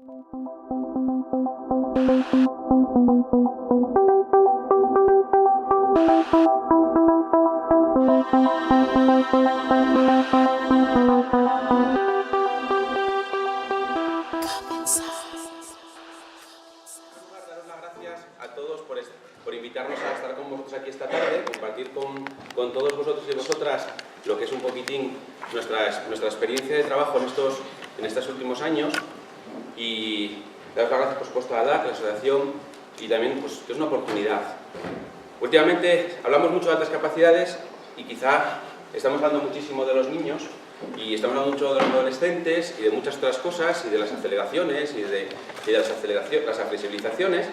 Daros las gracias a todos por invitarnos a estar con vosotros aquí esta tarde, compartir con todos vosotros y vosotras lo que es un poquitín nuestra experiencia de trabajo en estos últimos años, y daros las gracias, por supuesto, a la DAC, a la asociación, y también pues, que es una oportunidad. Últimamente hablamos mucho de altas capacidades y quizá estamos hablando muchísimo de los niños y estamos hablando mucho de los adolescentes y de muchas otras cosas, y de las aceleraciones y de las flexibilizaciones,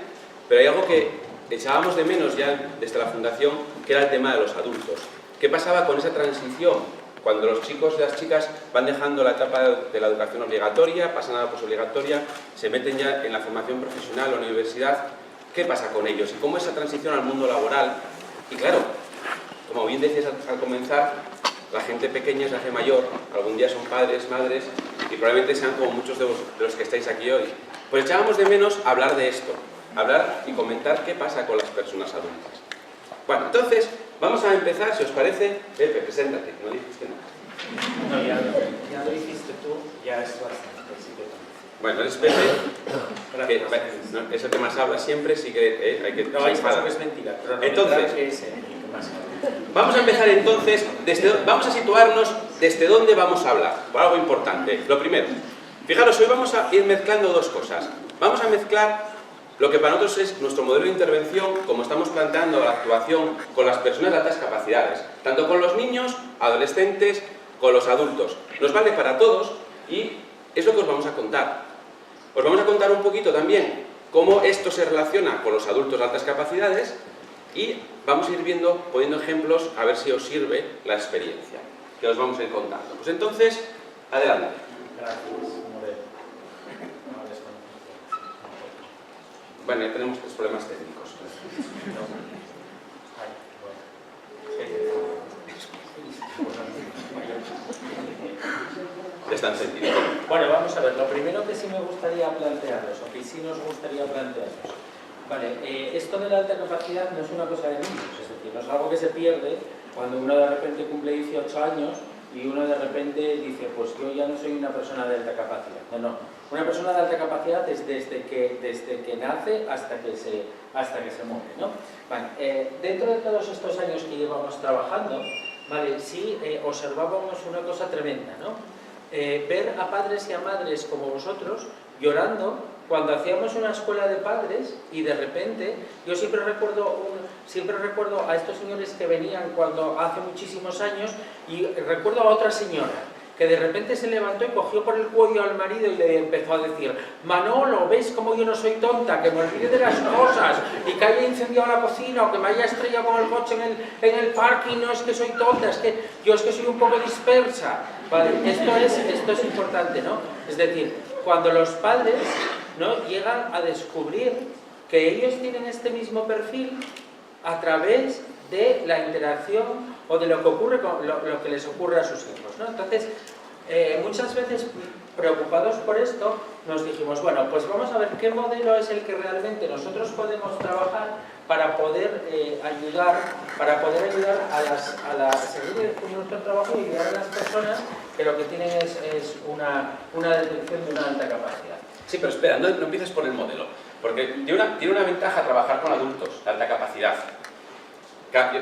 pero hay algo que echábamos de menos ya desde la Fundación, que era el tema de los adultos. ¿Qué pasaba con esa transición? Cuando los chicos y las chicas van dejando la etapa de la educación obligatoria, pasan a la posobligatoria, se meten ya en la formación profesional o en la universidad, ¿qué pasa con ellos? ¿Y cómo esa transición al mundo laboral? Y claro, como bien decías al comenzar, la gente pequeña se hace mayor, algún día son padres, madres, y probablemente sean como muchos de los que estáis aquí hoy. Pues echábamos de menos hablar de esto, hablar y comentar qué pasa con las personas adultas. Bueno, entonces, vamos a empezar, si os parece. Pepe, preséntate, no dijiste nada. No, ya lo hiciste tú, ya es bastante, sí que... Bueno, eres Pepe, que no, es el que más habla siempre, sí que hay que... No, es que es mentira, pero entonces, que es el que más habla. Vamos a empezar entonces, vamos a situarnos desde dónde vamos a hablar, por algo importante. Lo primero, fijaros, hoy vamos a ir mezclando dos cosas. Vamos a mezclar lo que para nosotros es nuestro modelo de intervención, como estamos planteando la actuación con las personas de altas capacidades, tanto con los niños, adolescentes, con los adultos. Nos vale para todos y es lo que os vamos a contar. Os vamos a contar un poquito también cómo esto se relaciona con los adultos de altas capacidades y vamos a ir viendo, poniendo ejemplos, a ver si os sirve la experiencia que os vamos a ir contando. Pues entonces, adelante. Gracias, Moreno. Bueno, ya tenemos tres problemas técnicos. Está encendido. Bueno, vamos a ver, lo primero que sí me gustaría plantearos, o que sí nos gustaría plantearos, vale, esto de la alta capacidad no es una cosa de niños, es decir, no es algo que se pierde cuando uno de repente cumple 18 años y uno de repente dice, pues yo ya no soy una persona de alta capacidad. No, no. Una persona de alta capacidad es desde que nace hasta que se muere, ¿no? Vale, dentro de todos estos años que llevamos trabajando, vale, sí observábamos una cosa tremenda, ¿no? Ver a padres y a madres como vosotros llorando cuando hacíamos una escuela de padres y de repente, yo siempre recuerdo a estos señores que venían cuando hace muchísimos años, y recuerdo a otra señora que de repente se levantó y cogió por el cuello al marido y le empezó a decir: Manolo, ¿ves cómo yo no soy tonta? Que me olvide de las cosas y que haya incendiado la cocina o que me haya estrellado con el coche en el parking. No es que soy tonta, es que yo soy un poco dispersa. Vale, esto es importante, ¿no? Es decir, cuando los padres, ¿no?, llegan a descubrir que ellos tienen este mismo perfil a través de la interacción o de lo que ocurre con lo que les ocurre a sus hijos, ¿no? Entonces, muchas veces preocupados por esto, nos dijimos, bueno, pues vamos a ver qué modelo es el que realmente nosotros podemos trabajar para poder ayudar a seguir con nuestro trabajo y ayudar a las personas que lo que tienen es una detección de una alta capacidad. Sí, pero espera, no empieces por el modelo, porque tiene una ventaja trabajar con adultos de alta capacidad.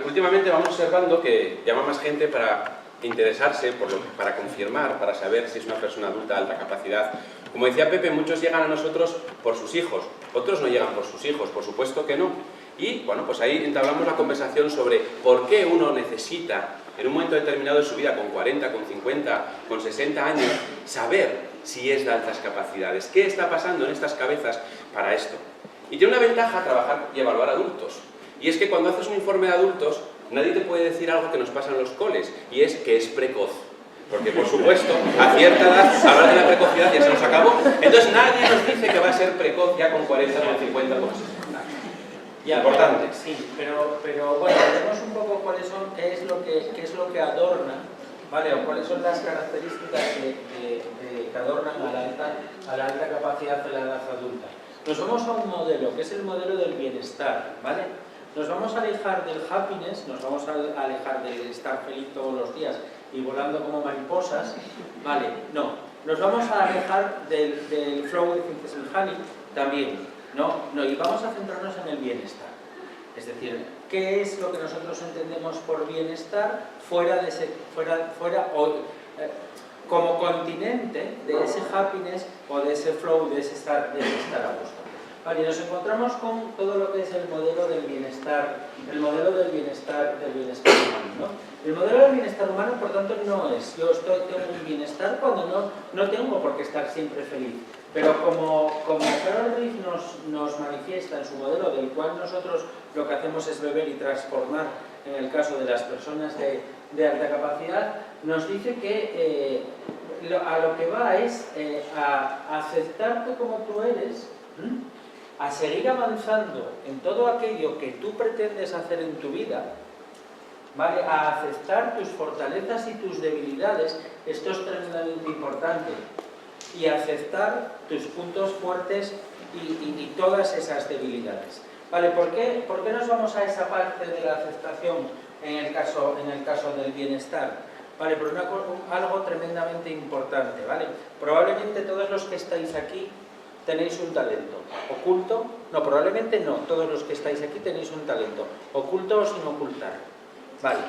Últimamente vamos observando que llama más gente para interesarse, para confirmar, para saber si es una persona adulta de alta capacidad. Como decía Pepe, muchos llegan a nosotros por sus hijos, otros no llegan por sus hijos, por supuesto que no. Y bueno, pues ahí entablamos la conversación sobre por qué uno necesita, en un momento determinado de su vida, con 40, con 50, con 60 años, saber si es de altas capacidades. ¿Qué está pasando en estas cabezas para esto? Y tiene una ventaja trabajar y evaluar adultos. Y es que cuando haces un informe de adultos, nadie te puede decir algo que nos pasa en los coles, y es que es precoz. Porque, por supuesto, a cierta edad, hablar de la precocidad ya se nos acabó. Entonces nadie nos dice que va a ser precoz ya con 40, con 50, con 60. Importante. Sí, pero bueno, veremos un poco qué es lo que adorna ¿vale? O cuáles son las características que adornan a la alta capacidad de la edad adulta. Nos vamos a un modelo, que es el modelo del bienestar, ¿vale? Nos vamos a alejar del happiness, nos vamos a alejar de estar feliz todos los días y volando como mariposas, ¿vale? No, nos vamos a alejar del flow with incessant honey también, no, y vamos a centrarnos en el bienestar. Es decir, ¿qué es lo que nosotros entendemos por bienestar como continente de ese happiness o de ese flow, de ese estar a gusto? Vale, y nos encontramos con todo lo que es el modelo del bienestar humano, ¿no? El modelo del bienestar humano, por tanto, no es yo tengo un bienestar cuando no tengo por qué estar siempre feliz. Pero como Carol Reef nos manifiesta en su modelo, del cual nosotros lo que hacemos es beber y transformar en el caso de las personas de alta capacidad, nos dice que a lo que va es a aceptarte como tú eres, a seguir avanzando en todo aquello que tú pretendes hacer en tu vida, ¿vale? A aceptar tus fortalezas y tus debilidades, esto es tremendamente importante, y aceptar tus puntos fuertes y todas esas debilidades. ¿Vale? ¿Por qué nos vamos a esa parte de la aceptación en el caso del bienestar? ¿Vale? Por algo tremendamente importante, ¿vale? Probablemente todos los que estáis aquí tenéis un talento oculto, no, probablemente no, todos los que estáis aquí tenéis un talento oculto o sin ocultar, ¿vale?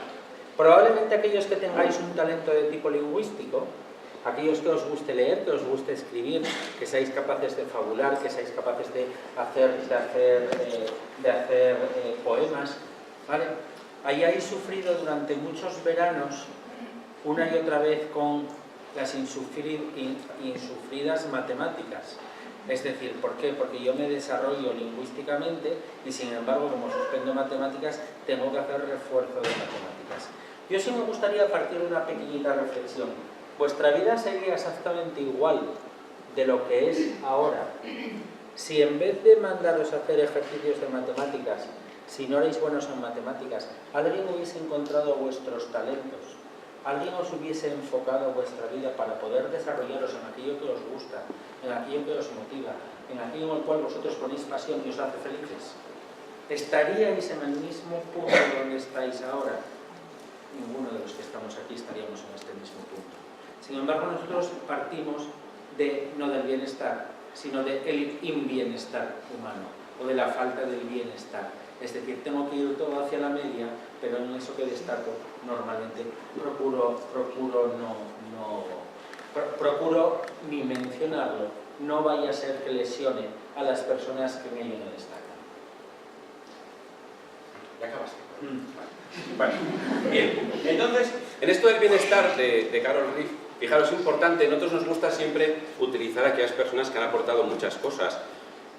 Probablemente aquellos que tengáis un talento de tipo lingüístico, aquellos que os guste leer, que os guste escribir, que seáis capaces de fabular, que seáis capaces de hacer poemas, ¿vale? Hayáis sufrido durante muchos veranos una y otra vez con las insufridas matemáticas. Es decir, ¿por qué? Porque yo me desarrollo lingüísticamente y sin embargo, como suspendo matemáticas, tengo que hacer refuerzo de matemáticas. Yo sí me gustaría partir de una pequeñita reflexión. Vuestra vida sería exactamente igual de lo que es ahora si en vez de mandaros a hacer ejercicios de matemáticas, si no erais buenos en matemáticas, alguien hubiese encontrado vuestros talentos, alguien os hubiese enfocado vuestra vida para poder desarrollaros en aquello que os gusta, en aquello que os motiva, en aquello en el cual vosotros ponéis pasión y os hace felices. ¿Estaríais en el mismo punto donde estáis ahora? Ninguno de los que estamos aquí estaríamos en este mismo punto. Sin embargo, nosotros partimos no del bienestar, sino del inbienestar humano, o de la falta del bienestar. Es decir, tengo que ir todo hacia la media, pero en eso que destaco, normalmente procuro ni mencionarlo, no vaya a ser que lesione a las personas que en ello no destacan. ¿Ya acabaste? Vale. Bien, entonces, en esto del bienestar de Carol Reef, fijaros, es importante, a nosotros nos gusta siempre utilizar a aquellas personas que han aportado muchas cosas.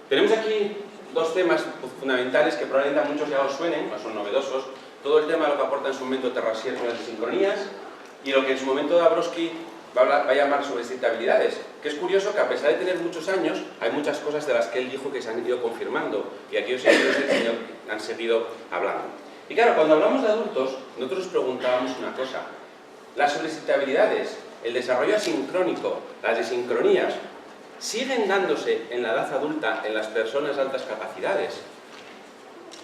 Tenemos aquí dos temas fundamentales que probablemente a muchos ya os suenen, no son novedosos. Todo el tema de lo que aporta en su momento Terrasier con las desincronías y lo que en su momento Dabrowski va a llamar sobrescriptabilidades, que es curioso que a pesar de tener muchos años, hay muchas cosas de las que él dijo que se han ido confirmando y aquellos señores del señor han seguido hablando. Y claro, cuando hablamos de adultos, nosotros nos preguntábamos una cosa: las sobrescriptabilidades, el desarrollo asincrónico, las desincronías, ¿siguen dándose en la edad adulta en las personas de altas capacidades?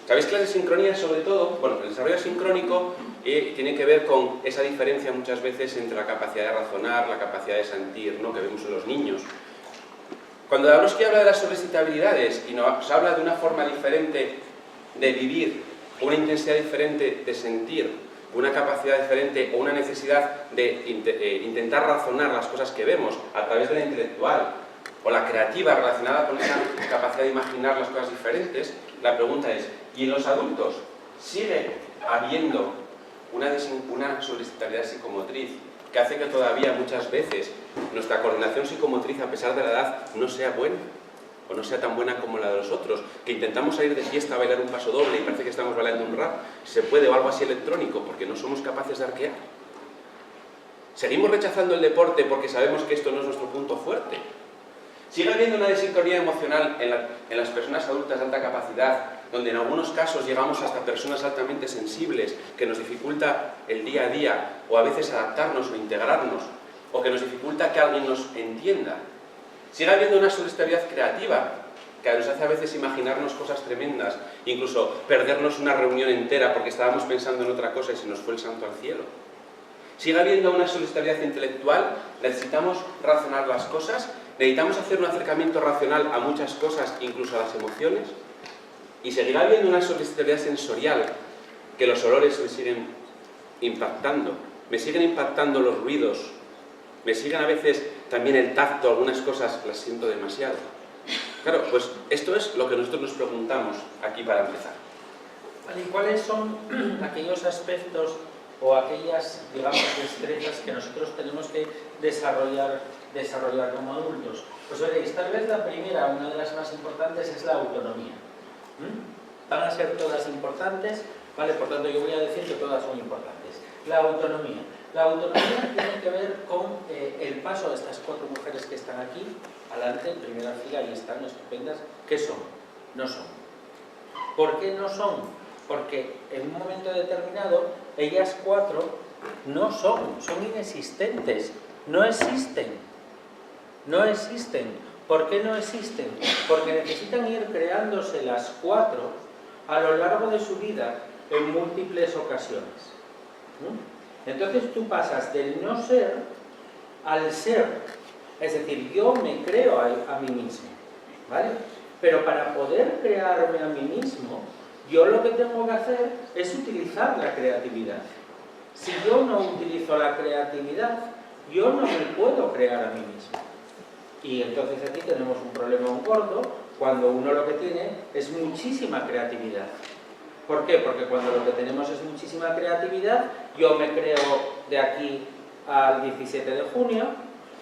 ¿Sabéis que las desincronías, sobre todo, bueno, el desarrollo asincrónico tiene que ver con esa diferencia muchas veces entre la capacidad de razonar, la capacidad de sentir, ¿no?, que vemos en los niños. Cuando Dabrowski habla de las sobrescriptabilidades y nos habla de una forma diferente de vivir, una intensidad diferente de sentir, una capacidad diferente o una necesidad de intentar razonar las cosas que vemos a través de la intelectual o la creativa relacionada con esa capacidad de imaginar las cosas diferentes, la pregunta es: ¿y en los adultos sigue habiendo una sobrescriptabilidad psicomotriz que hace que todavía muchas veces nuestra coordinación psicomotriz, a pesar de la edad, no sea buena o no sea tan buena como la de los otros? Que intentamos salir de fiesta a bailar un paso doble y parece que estamos bailando un rap, se puede, o algo así electrónico, porque no somos capaces de arquear. Seguimos rechazando el deporte porque sabemos que esto no es nuestro punto fuerte. Sigue habiendo una desincronía emocional en las personas adultas de alta capacidad, donde en algunos casos llegamos hasta personas altamente sensibles, que nos dificulta el día a día, o a veces adaptarnos o integrarnos, o que nos dificulta que alguien nos entienda. Sigue habiendo una suggestibilidad creativa, que nos hace a veces imaginarnos cosas tremendas, incluso perdernos una reunión entera porque estábamos pensando en otra cosa y se nos fue el santo al cielo. Sigue habiendo una suggestibilidad intelectual, necesitamos razonar las cosas, necesitamos hacer un acercamiento racional a muchas cosas, incluso a las emociones, y seguirá habiendo una suggestibilidad sensorial, que los olores me siguen impactando los ruidos, me siguen a veces también el tacto, algunas cosas las siento demasiado. Claro, pues esto es lo que nosotros nos preguntamos aquí para empezar. Vale, ¿y cuáles son aquellos aspectos o aquellas, digamos, destrezas que nosotros tenemos que desarrollar como adultos? Pues veréis, tal vez la primera, una de las más importantes, es la autonomía. Van a ser todas importantes, ¿vale? Por tanto, yo voy a decir que todas son importantes. La autonomía. La autonomía tiene que ver con el paso de estas 4 mujeres que están aquí, adelante, en primera fila, y están estupendas. ¿Qué son? No son. ¿Por qué no son? Porque en un momento determinado, ellas 4 no son inexistentes, no existen. No existen. ¿Por qué no existen? Porque necesitan ir creándose las 4 a lo largo de su vida en múltiples ocasiones. Entonces tú pasas del no ser al ser. Es decir, yo me creo a mí mismo, ¿vale? Pero para poder crearme a mí mismo, yo lo que tengo que hacer es utilizar la creatividad. Si yo no utilizo la creatividad, yo no me puedo crear a mí mismo. Y entonces aquí tenemos un problema muy gordo cuando uno lo que tiene es muchísima creatividad. ¿Por qué? Porque cuando lo que tenemos es muchísima creatividad, yo me creo de aquí al 17 de junio,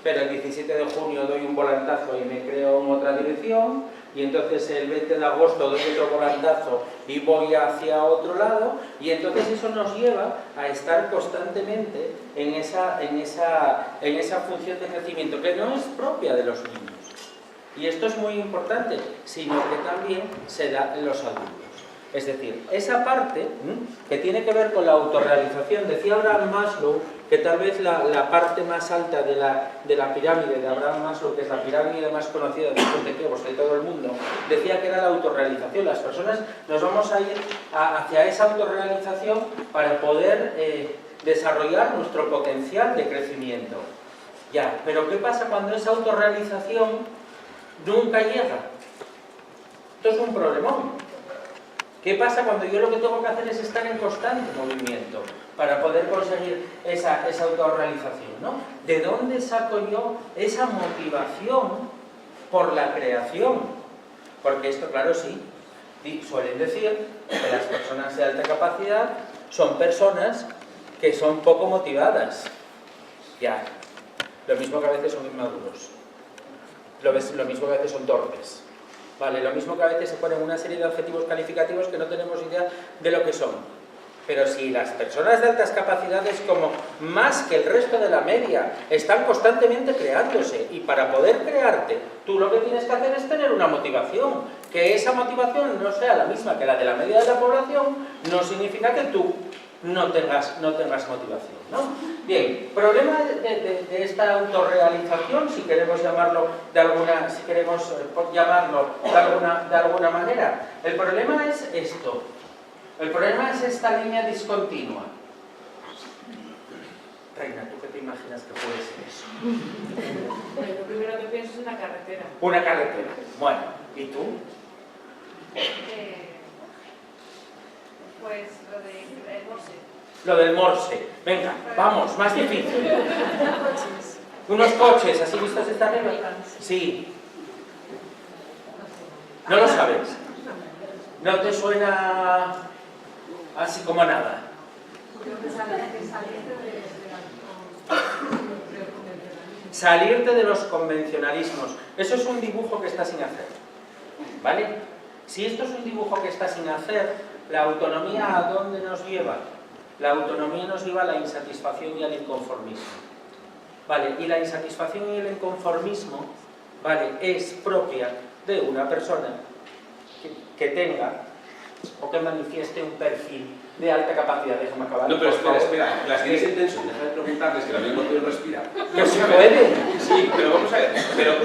pero el 17 de junio doy un volantazo y me creo en otra dirección, y entonces el 20 de agosto doy otro volantazo y voy hacia otro lado, y entonces eso nos lleva a estar constantemente en esa función de crecimiento que no es propia de los niños. Y esto es muy importante, sino que también se da en los adultos. Es decir, esa parte que tiene que ver con la autorrealización, decía Abraham Maslow, que tal vez la parte más alta de la pirámide de Abraham Maslow, que es la pirámide más conocida después de Keops de todo el mundo, decía que era la autorrealización. Las personas nos vamos a ir hacia esa autorrealización para poder desarrollar nuestro potencial de crecimiento. Ya, pero ¿qué pasa cuando esa autorrealización nunca llega? Esto es un problemón. ¿Qué pasa cuando yo lo que tengo que hacer es estar en constante movimiento para poder conseguir esa autorrealización, ¿no? ¿De dónde saco yo esa motivación por la creación? Porque esto, claro, sí, suelen decir que las personas de alta capacidad son personas que son poco motivadas. Ya, lo mismo que a veces son inmaduros, lo mismo que a veces son torpes. Vale, lo mismo que a veces se ponen una serie de adjetivos calificativos que no tenemos idea de lo que son. Pero si las personas de altas capacidades, como más que el resto de la media, están constantemente creándose, y para poder crearte, tú lo que tienes que hacer es tener una motivación. Que esa motivación no sea la misma que la de la media de la población, no significa que tú no tengas motivación, ¿no? Bien, problema de esta autorrealización, si queremos llamarlo de alguna manera. El problema es esto. El problema es esta línea discontinua. Reina, ¿tú qué te imaginas que puede ser eso? Lo primero que pienso es una carretera. Una carretera. Bueno, ¿y tú? Pues lo del Morse. Lo del Morse. Venga, vamos, más difícil. Unos coches, ¿así vistos esta arriba? Sí. ¿No lo sabes? ¿No te suena así como a nada? Salirte de los convencionalismos. Eso es un dibujo que está sin hacer. ¿Vale? Si esto es un dibujo que está sin hacer, la autonomía, ¿a dónde nos lleva? La autonomía nos lleva a la insatisfacción y al inconformismo. Vale, y la insatisfacción y el inconformismo ¿vale? Es propia de una persona que tenga o que manifieste un perfil de alta capacidad. Déjame acabar. No, pero espera, las tienes en tensión, deja de preguntarles que la misma no pueden respirar. Que se puede. Sí, pero vamos a ver,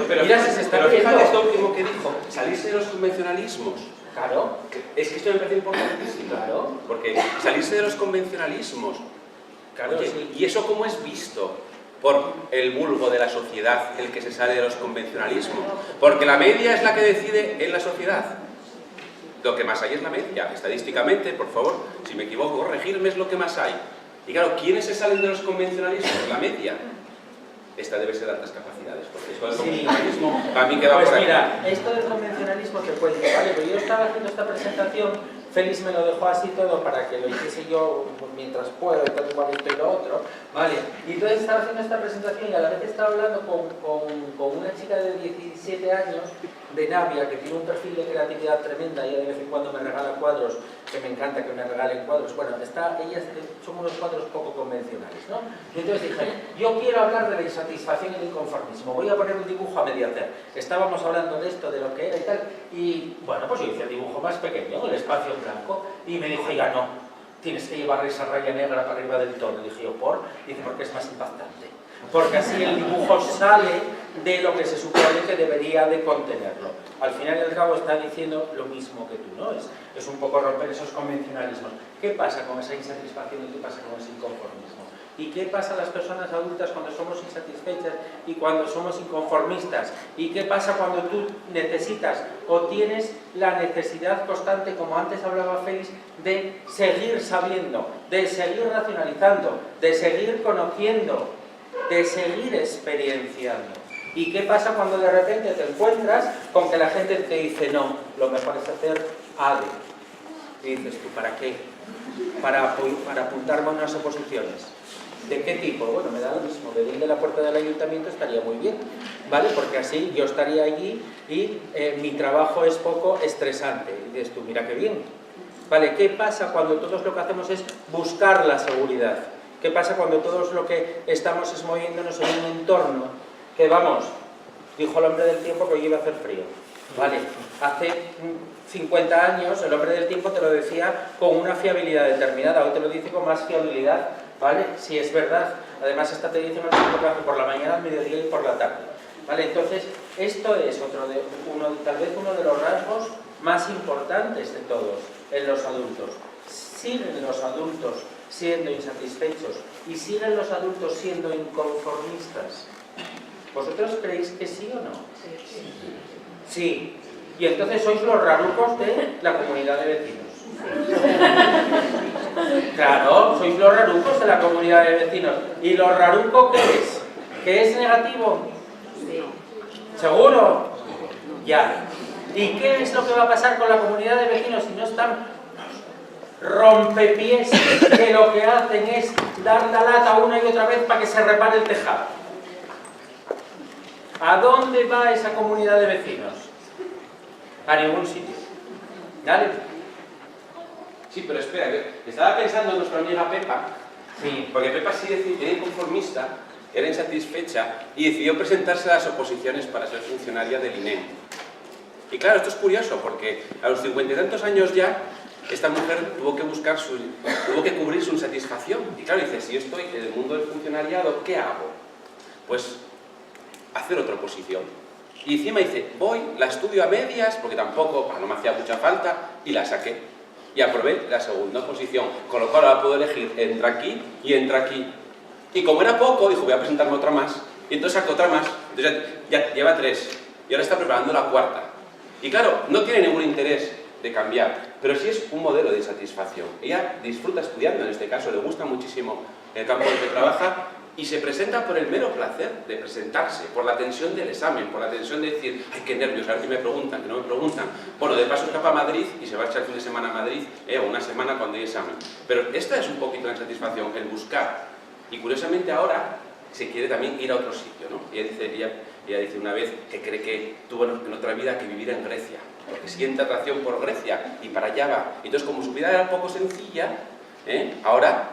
pero Mira, si se está fíjate viendo. esto último que dijo, salirse de los convencionalismos. Claro, Es que esto me parece importantísimo. claro. Porque salirse de los convencionalismos. Claro, Oye, sí. ¿y eso cómo es visto por el vulgo de la sociedad, el que se sale de los convencionalismos? Porque la media es la que decide en la sociedad. Lo que más hay es la media. Estadísticamente, por favor, si me equivoco, corregirme, es lo que más hay. Y claro, ¿quiénes se salen de los convencionalismos? La media. Esta debe ser de altas capacidades, porque esto del convencionalismo, para mí que va Pues por aquí. mira, esto del convencionalismo te cuento, ¿vale? Pero yo estaba haciendo esta presentación, Félix me lo dejó así todo para que lo hiciese yo mientras puedo, tal igual esto y lo otro, ¿vale? Y entonces estaba haciendo esta presentación y a la vez estaba hablando con una chica de 17 años de Navia, que tiene un perfil de creatividad tremenda, y de vez en cuando me regala cuadros, que me encanta que me regalen cuadros. Bueno, ellas son unos cuadros poco convencionales, ¿no? Y entonces dije, yo quiero hablar de la insatisfacción y el inconformismo, voy a poner un dibujo a medio hacer. Estábamos hablando de esto, de lo que era y tal, y bueno, pues yo hice el dibujo más pequeño, el espacio en blanco, y me dijo, oiga, no, tienes que llevar esa raya negra para arriba del todo. Y dije yo, ¿por? Dice, porque es más impactante. Porque así el dibujo sale de lo que se supone que debería de contenerlo. Al final y al cabo está diciendo lo mismo que tú, ¿no? Es un poco romper esos convencionalismos. ¿Qué pasa con esa insatisfacción y qué pasa con ese inconformismo? ¿Y qué pasa a las personas adultas cuando somos insatisfechas y cuando somos inconformistas? ¿Y qué pasa cuando tú necesitas o tienes la necesidad constante, como antes hablaba Félix, de seguir sabiendo, de seguir racionalizando, de seguir conociendo, de seguir experienciando? ¿Y qué pasa cuando de repente te encuentras con que la gente te dice, no, lo mejor es hacer ADE? Y dices tú, ¿para qué? Para apuntarme a unas oposiciones. ¿De qué tipo? Bueno, me da lo mismo, de ir de la puerta del ayuntamiento estaría muy bien, ¿vale? Porque así yo estaría allí y mi trabajo es poco estresante. Y dices tú, mira qué bien. ¿Vale? ¿Qué pasa cuando todos lo que hacemos es buscar la seguridad? ¿Qué pasa cuando todos lo que estamos es moviéndonos en un entorno que, vamos, dijo el hombre del tiempo que hoy iba a hacer frío? ¿Vale? Hace 50 años el hombre del tiempo te lo decía con una fiabilidad determinada, hoy te lo dice con más fiabilidad, ¿vale? Si es verdad. Además, esta te dice el tiempo que hace por la mañana, al mediodía y por la tarde. ¿Vale? Entonces, esto es tal vez uno de los rasgos más importantes de todos en los adultos. Siguen los adultos siendo insatisfechos y siguen los adultos siendo inconformistas. ¿Vosotros creéis que sí o no? Sí. Y entonces sois los rarucos de la comunidad de vecinos. Claro, sois los rarucos de la comunidad de vecinos. ¿Y lo raruco qué es? ¿Qué es negativo? Sí. ¿Seguro? Ya. ¿Y qué es lo que va a pasar con la comunidad de vecinos si no están rompepiés que lo que hacen es dar la lata una y otra vez para que se repare el tejado? ¿A dónde va esa comunidad de vecinos? A ningún sitio. ¿Vale? Sí, pero espera, que estaba pensando en nuestra amiga Pepa, Sí. porque Pepa sí era inconformista, era insatisfecha y decidió presentarse a las oposiciones para ser funcionaria del INEM. Y claro, esto es curioso porque a los 50 y tantos años ya esta mujer tuvo que cubrir su insatisfacción. Y claro, dice, si estoy en el mundo del funcionariado, ¿qué hago? Pues hacer otra oposición. Y encima dice, la estudio a medias, porque tampoco, no me hacía mucha falta, y la saqué. Y aprobé la segunda oposición, con lo cual ahora puedo elegir entre aquí y entre aquí. Y como era poco, dijo, voy a presentarme otra más. Y entonces sacó otra más. Entonces ya lleva 3. Y ahora está preparando la 4. Y claro, no tiene ningún interés de cambiar, pero sí es un modelo de insatisfacción. Ella disfruta estudiando, en este caso, le gusta muchísimo el campo en el que trabaja, y se presenta por el mero placer de presentarse, por la tensión del examen, por la tensión de decir, ay, qué nervios, a ver si me preguntan, que no me preguntan. Bueno, de paso escapa a Madrid y se va a echar el fin de semana a Madrid, o una semana cuando hay examen. Pero esta es un poquito la insatisfacción, el buscar. Y curiosamente ahora se quiere también ir a otro sitio, ¿no? Ella dice una vez que cree que tuvo en otra vida que vivir en Grecia, porque siente atracción por Grecia y para allá va. Entonces, como su vida era un poco sencilla, ahora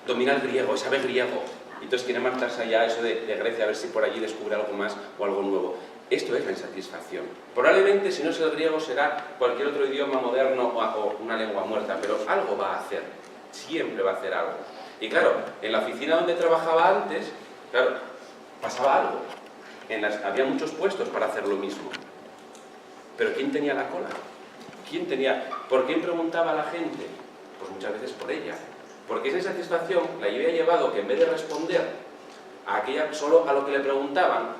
domina el griego, sabe griego. Entonces quiere marcharse allá eso de Grecia, a ver si por allí descubre algo más o algo nuevo. Esto es la insatisfacción. Probablemente, si no es el griego, será cualquier otro idioma moderno o una lengua muerta, pero algo va a hacer. Siempre va a hacer algo. Y claro, en la oficina donde trabajaba antes, claro, pasaba algo. Había muchos puestos para hacer lo mismo. Pero ¿quién tenía la cola? ¿Por quién preguntaba a la gente? Pues muchas veces por ella. Porque esa insatisfacción la había llevado que en vez de responder solo a lo que le preguntaban,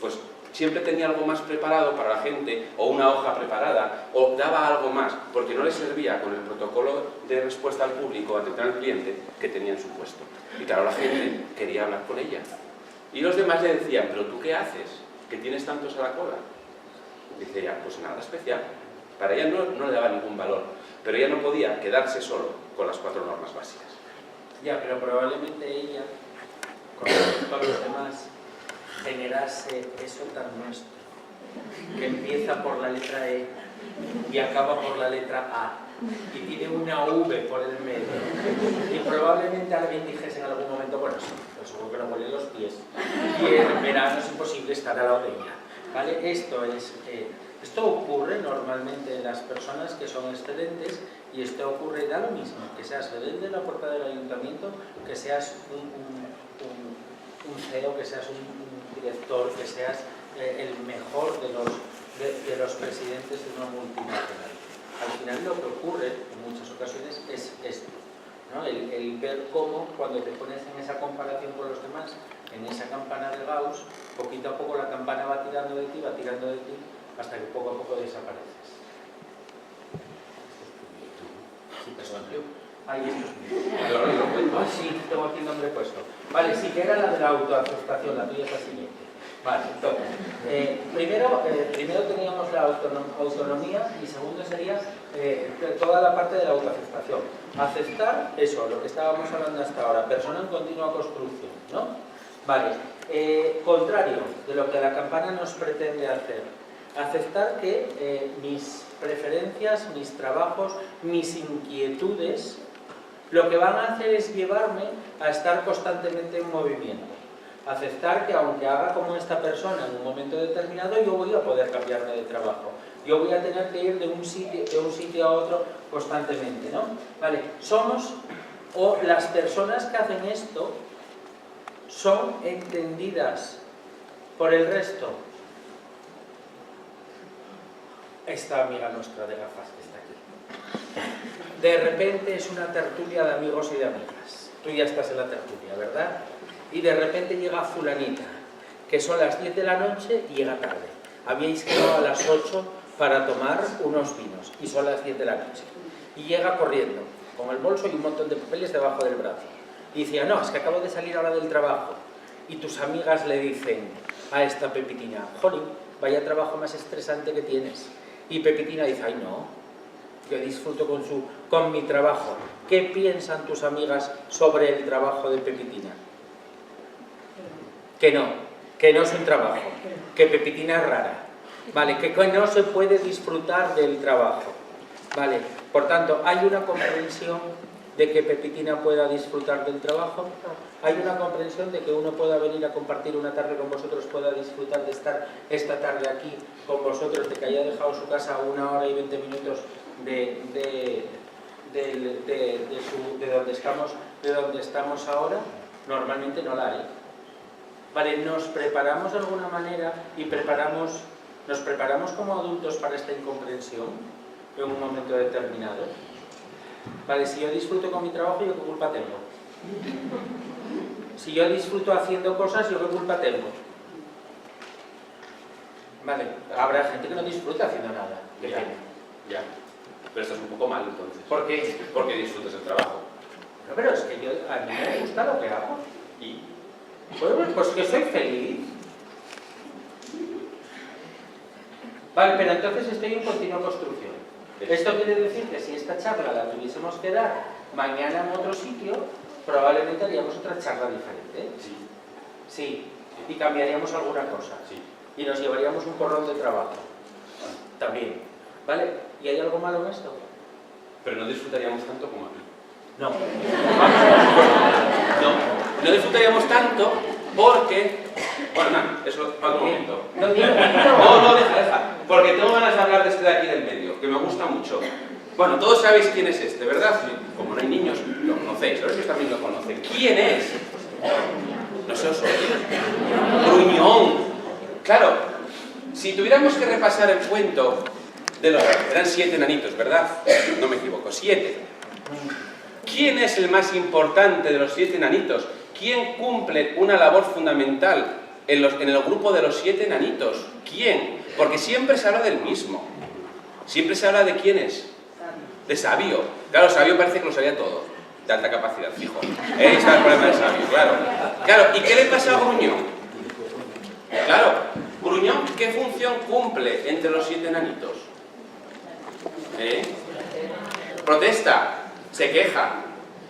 pues siempre tenía algo más preparado para la gente, o una hoja preparada, o daba algo más, porque no le servía con el protocolo de respuesta al público, atención al cliente, que tenía en su puesto. Y claro, la gente quería hablar con ella. Y los demás le decían, ¿pero tú qué haces? ¿Que tienes tantos a la cola? Dice ella, pues nada especial. Para ella no le daba ningún valor, pero ella no podía quedarse solo con las 4 normas básicas. Ya, pero probablemente ella, con respecto a los demás, generase eso tan nuestro, que empieza por la letra E y acaba por la letra A, y tiene una V por el medio, y probablemente alguien dijese en algún momento, bueno, sí, pero seguro que no huelen los pies, y en verano es imposible estar al lado de ella, ¿vale? Esto ocurre normalmente en las personas que son excelentes, y esto ocurre, da lo mismo, que seas rebelde en la puerta del ayuntamiento, que seas un CEO, que seas un director, que seas el mejor de los presidentes de una multinacional. Al final lo que ocurre en muchas ocasiones es esto, ¿no? El ver cómo cuando te pones en esa comparación con los demás, en esa campana de Gauss, poquito a poco la campana va tirando de ti, hasta que poco a poco desapareces. Sí, perdón. Ahí esto es sí, tengo aquí el nombre puesto. Vale, sí, que era la de la autoaceptación, la tuya es la siguiente. Vale, entonces, primero teníamos la autonomía, y segundo sería toda la parte de la autoaceptación. Aceptar, eso, lo que estábamos hablando hasta ahora, persona en continua construcción, ¿no? Vale, contrario de lo que la campana nos pretende hacer. Aceptar que mis preferencias, mis trabajos, mis inquietudes, lo que van a hacer es llevarme a estar constantemente en movimiento. Aceptar que aunque haga como esta persona en un momento determinado, yo voy a poder cambiarme de trabajo. Yo voy a tener que ir de un sitio a otro constantemente, ¿no? Vale, o las personas que hacen esto son entendidas por el resto. Esta amiga nuestra de gafas que está aquí. De repente es una tertulia de amigos y de amigas. Tú ya estás en la tertulia, ¿verdad? Y de repente llega fulanita, que son las 10 de la noche y llega tarde. Habíais quedado a las 8 para tomar unos vinos y son las 10 de la noche. Y llega corriendo, con el bolso y un montón de papeles debajo del brazo. Y decía, no, es que acabo de salir ahora del trabajo. Y tus amigas le dicen a esta Pepitina, jolín, vaya trabajo más estresante que tienes. Y Pepitina dice, ay no, yo disfruto con mi trabajo. ¿Qué piensan tus amigas sobre el trabajo de Pepitina? Que no es un trabajo, que Pepitina es rara, ¿vale? Que no se puede disfrutar del trabajo, ¿vale? Por tanto, ¿hay una comprensión de que Pepitina pueda disfrutar del trabajo? ¿Hay una comprensión de que uno pueda venir a compartir una tarde con vosotros, pueda disfrutar de estar esta tarde aquí con vosotros, de que haya dejado su casa 1 hora y 20 minutos de donde estamos ahora? Normalmente no la hay. Vale, nos preparamos de alguna manera y nos preparamos como adultos para esta incomprensión en un momento determinado. Vale, si yo disfruto con mi trabajo, ¿yo qué culpa tengo? Si yo disfruto haciendo cosas, ¿yo qué culpa tengo? Vale, habrá gente que no disfruta haciendo nada. Ya. Pero esto es un poco mal, entonces. ¿Por qué? Porque disfrutas el trabajo. No, pero es que a mí me gusta lo que hago. ¿Y? Pues que soy feliz. Vale, pero entonces estoy en continua construcción. Esto quiere decir que si esta charla la tuviésemos que dar mañana en otro sitio, probablemente haríamos otra charla diferente. Sí. Sí, y cambiaríamos alguna cosa. Sí. Y nos llevaríamos un porrón de trabajo. También. ¿Vale? ¿Y hay algo malo en esto? Pero no disfrutaríamos tanto como aquí. No. No disfrutaríamos tanto porque Bueno, nada, eso para otro momento. No, digo, No, deja. Porque tengo ganas de hablar de este de aquí del medio, que me gusta mucho. Bueno, todos sabéis quién es este, ¿verdad? Como no hay niños, lo conocéis. Los niños también lo conocen. ¿Quién es? No sé, os oís. Gruñón. Claro, si tuviéramos que repasar el cuento de los... Eran 7 enanitos, ¿verdad? No me equivoco, 7. ¿Quién es el más importante de los 7 enanitos? ¿Quién cumple una labor fundamental en el grupo de los 7 enanitos? ¿Quién? Porque siempre se habla del mismo. Siempre se habla de quién es. De Sabio. Claro, Sabio parece que lo sabía todo. De alta capacidad, fijo. Ahí está el problema de Sabio, claro. Claro, ¿y qué le pasa a Gruñón? Claro, Gruñón, ¿qué función cumple entre los 7 enanitos? Protesta, se queja.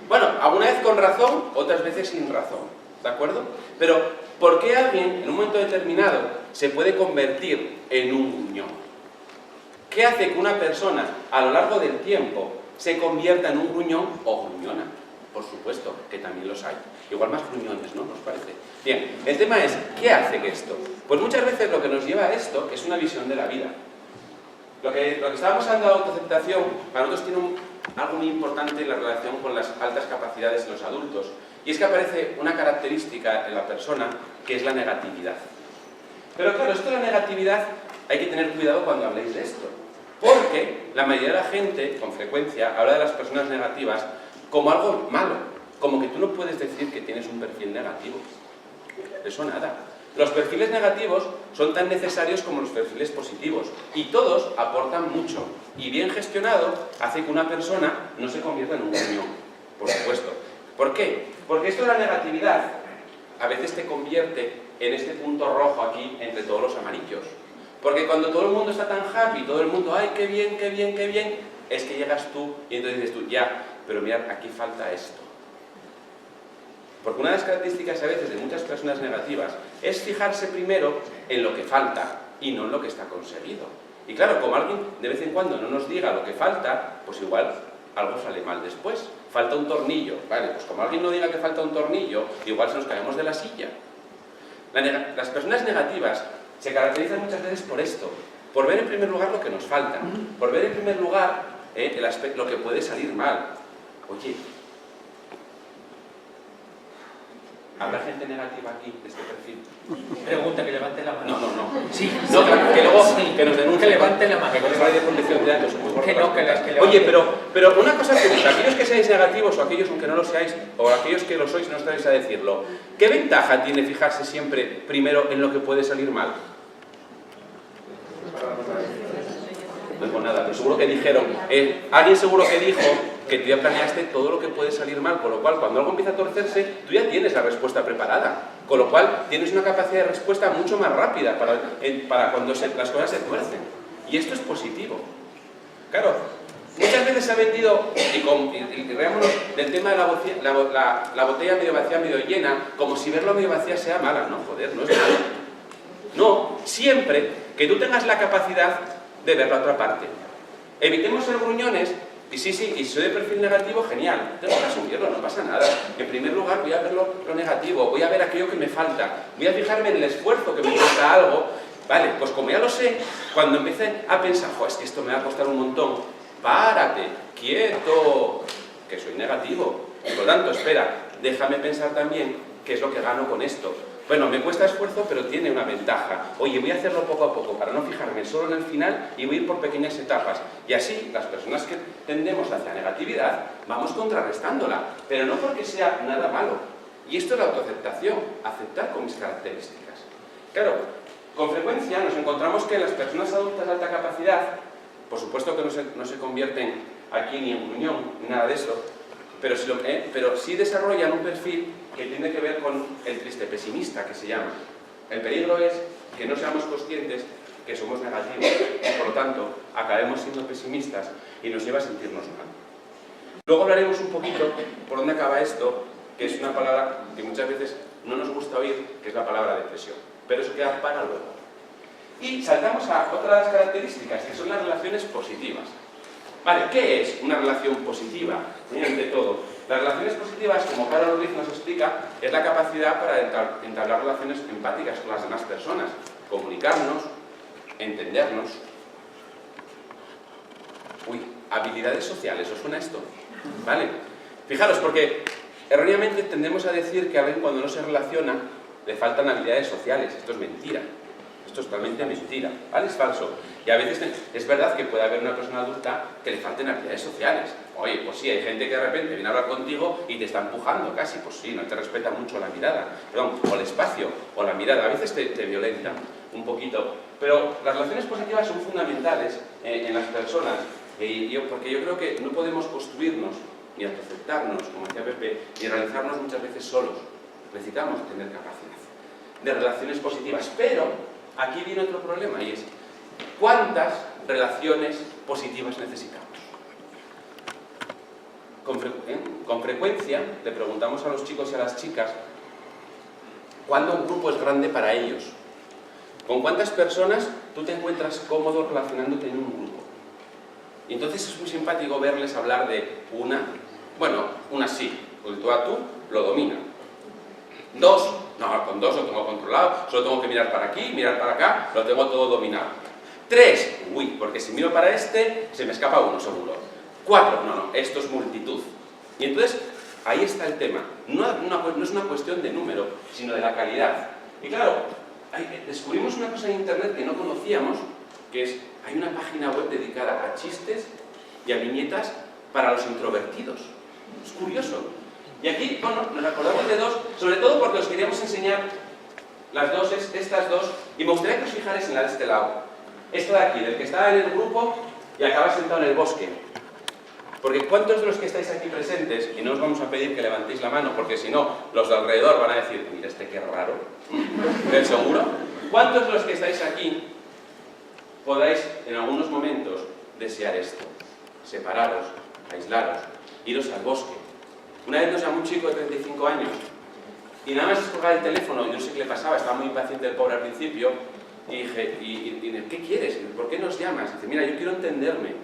Bueno, alguna vez con razón, otras veces sin razón. ¿De acuerdo? Pero, ¿por qué alguien, en un momento determinado, se puede convertir en un gruñón? ¿Qué hace que una persona, a lo largo del tiempo, se convierta en un gruñón o gruñona? Por supuesto, que también los hay. Igual más gruñones, ¿no? ¿Nos parece? Bien, el tema es, ¿qué hace que esto? Pues muchas veces lo que nos lleva a esto es una visión de la vida. Lo que estábamos hablando de autoaceptación, para nosotros tiene algo muy importante en la relación con las altas capacidades de los adultos. Y es que aparece una característica en la persona que es la negatividad. Pero claro, esto de la negatividad hay que tener cuidado cuando habléis de esto. Porque la mayoría de la gente, con frecuencia, habla de las personas negativas como algo malo. Como que tú no puedes decir que tienes un perfil negativo. Eso nada. Los perfiles negativos son tan necesarios como los perfiles positivos. Y todos aportan mucho. Y bien gestionado hace que una persona no se convierta en un gruñón. Por supuesto. ¿Por qué? Porque esto de la negatividad a veces te convierte en este punto rojo aquí entre todos los amarillos. Porque cuando todo el mundo está tan happy, todo el mundo, ¡ay, qué bien, qué bien, qué bien! Es que llegas tú y entonces dices tú, ya, pero mirad, aquí falta esto. Porque una de las características a veces de muchas personas negativas es fijarse primero en lo que falta y no en lo que está conseguido. Y claro, como alguien de vez en cuando no nos diga lo que falta, pues igual algo sale mal después. Falta un tornillo. Vale, pues como alguien no diga que falta un tornillo, igual se nos caemos de la silla. Las personas negativas se caracterizan muchas veces por esto, por ver en primer lugar lo que nos falta, por ver en primer lugar lo que puede salir mal. Oye, ¿habrá gente negativa aquí de este perfil? Pregunta, que levante la mano. No. Sí, No, que luego que nos denuncie. Que levante la mano. Que con esa ley de protección de datos somos muy Que no, que levante. Oye, pero una cosa curiosa, aquellos que seáis negativos o aquellos aunque no lo seáis, o aquellos que lo sois no estáis a decirlo, ¿qué ventaja tiene fijarse siempre primero en lo que puede salir mal? No digo nada, pero seguro que dijeron, alguien seguro que dijo que tú ya planeaste todo lo que puede salir mal, con lo cual cuando algo empieza a torcerse, tú ya tienes la respuesta preparada, con lo cual tienes una capacidad de respuesta mucho más rápida para cuando las cosas se tuercen. Y esto es positivo. Claro, muchas veces se ha vendido, y veámonos del tema de la botella medio vacía, medio llena, como si verlo medio vacía sea mala. No, joder, no es mala. No, siempre que tú tengas la capacidad de ver la otra parte. Evitemos ser gruñones. Y sí, y si soy de perfil negativo, genial. Tengo que asumirlo, no pasa nada. En primer lugar, voy a ver lo negativo, voy a ver aquello que me falta, voy a fijarme en el esfuerzo que me cuesta algo. Vale, pues como ya lo sé, cuando empiece a pensar, es que esto me va a costar un montón, párate, quieto, que soy negativo. Por lo tanto, espera, déjame pensar también qué es lo que gano con esto. Bueno, me cuesta esfuerzo, pero tiene una ventaja. Oye, voy a hacerlo poco a poco, para no fijarme solo en el final y voy a ir por pequeñas etapas. Y así, las personas que tendemos hacia la negatividad, vamos contrarrestándola, pero no porque sea nada malo. Y esto es la autoaceptación, aceptar con mis características. Claro, con frecuencia nos encontramos que las personas adultas de alta capacidad, por supuesto que no se convierten aquí ni en gruñón, ni nada de eso, pero sí desarrollan un perfil que tiene que ver con el triste pesimista, que se llama. El peligro es que no seamos conscientes que somos negativos y por lo tanto acabemos siendo pesimistas y nos lleva a sentirnos mal. Luego hablaremos un poquito por dónde acaba esto, que es una palabra que muchas veces no nos gusta oír, que es la palabra depresión, pero eso queda para luego. Y saltamos a otra de las características, que son las relaciones positivas. Vale, ¿qué es una relación positiva? Ante todo, las relaciones positivas, como Carol Ruiz nos explica, es la capacidad para entablar relaciones empáticas con las demás personas, comunicarnos, entendernos. Uy, habilidades sociales, ¿os suena esto? ¿Vale? Fijaros, porque erróneamente tendemos a decir que a alguien cuando no se relaciona le faltan habilidades sociales. Esto es mentira. Esto es totalmente mentira, ¿vale? Es falso. Y a veces es verdad que puede haber una persona adulta que le falten habilidades sociales. Oye, pues sí, hay gente que de repente viene a hablar contigo y te está empujando casi. Pues sí, no te respeta mucho la mirada. Perdón, o el espacio, o la mirada. A veces te violenta un poquito. Pero las relaciones positivas son fundamentales en las personas. Porque yo creo que no podemos construirnos ni autoaceptarnos, como decía Pepe, ni realizarnos muchas veces solos. Necesitamos tener capacidad de relaciones positivas. Pero aquí viene otro problema y es ¿cuántas relaciones positivas necesitamos? Con frecuencia le preguntamos a los chicos y a las chicas ¿cuándo un grupo es grande para ellos? ¿Con cuántas personas tú te encuentras cómodo relacionándote en un grupo? Y entonces es muy simpático verles hablar de una sí, con tú a tú lo domina. 2, no, con 2 lo tengo controlado, solo tengo que mirar para aquí, mirar para acá, lo tengo todo dominado. 3, uy, porque si miro para este, se me escapa uno seguro. 4, no, esto es multitud. Y entonces, ahí está el tema. No es una cuestión de número, sino de la calidad. Y claro, descubrimos una cosa en internet que no conocíamos, que es, hay una página web dedicada a chistes y a viñetas para los introvertidos. Es curioso. Y aquí, bueno, nos acordamos de 2, sobre todo porque os queríamos enseñar las dos, estas dos, y me gustaría que os fijarais en la de este lado. Esta de aquí, del que está en el grupo y acaba sentado en el bosque. Porque ¿cuántos de los que estáis aquí presentes, y no os vamos a pedir que levantéis la mano, porque si no, los de alrededor van a decir, mira, este qué raro, ¿del seguro? ¿Cuántos de los que estáis aquí podáis en algunos momentos desear esto? Separaros, aislaros, iros al bosque. Una vez nos llamó un chico de 35 años y nada más descolgar el teléfono, yo no sé qué le pasaba, estaba muy impaciente el pobre al principio, y dije, ¿qué quieres? ¿Por qué nos llamas? Dice, mira, yo quiero entenderme.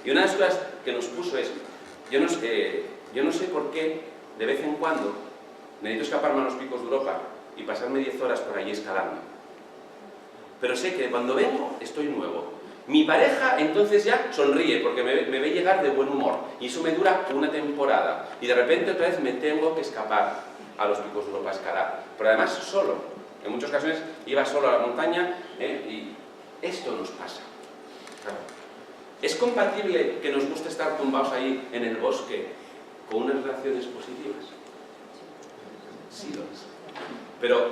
Y una de las cosas que nos puso es, yo no sé por qué, de vez en cuando, necesito escaparme a los picos de Europa y pasarme 10 horas por allí escalando. Pero sé que cuando vengo, estoy nuevo. Mi pareja entonces ya sonríe porque me ve llegar de buen humor y eso me dura una temporada y de repente otra vez me tengo que escapar a los picos de Europa a escalar, pero además solo. En muchas ocasiones iba solo a la montaña y esto nos pasa. Claro. ¿Es compatible que nos guste estar tumbados ahí en el bosque con unas relaciones positivas? Sí lo es. Pero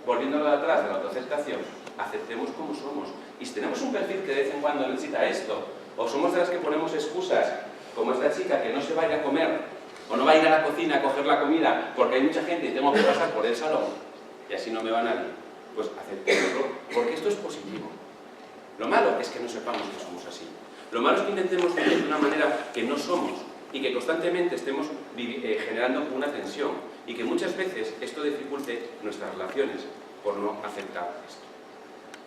volviendo a lo de atrás de la autoaceptación, aceptemos como somos. Y si tenemos un perfil que de vez en cuando necesita esto, o somos de las que ponemos excusas, como esta chica que no se va a ir a comer, o no va a ir a la cocina a coger la comida porque hay mucha gente y tengo que pasar por el salón, y así no me va nadie, pues aceptémoslo, porque esto es positivo. Lo malo es que no sepamos que somos así. Lo malo es que intentemos vivir de una manera que no somos y que constantemente estemos generando una tensión y que muchas veces esto dificulte nuestras relaciones por no aceptar esto.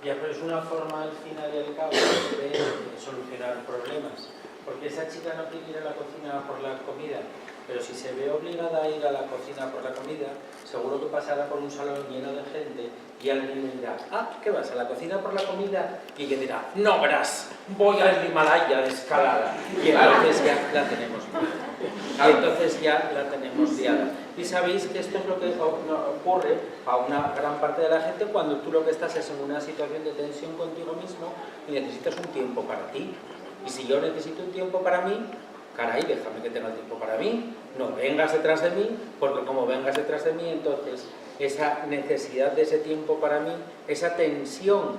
Ya, pero es una forma al final y al cabo de solucionar problemas. Porque esa chica no quiere ir a la cocina por la comida, pero si se ve obligada a ir a la cocina por la comida, seguro que pasará por un salón lleno de gente y alguien le dirá, ¿qué vas a la cocina por la comida? Y ella dirá, no verás, voy al Himalaya de escalada. Y entonces ya la tenemos liada. Y entonces ya la tenemos liada. Y sabéis que esto es lo que ocurre a una gran parte de la gente cuando tú lo que estás es en una situación de tensión contigo mismo y necesitas un tiempo para ti. Y si yo necesito un tiempo para mí, caray, déjame que tenga el tiempo para mí, no vengas detrás de mí, porque como vengas detrás de mí, entonces esa necesidad de ese tiempo para mí, esa tensión,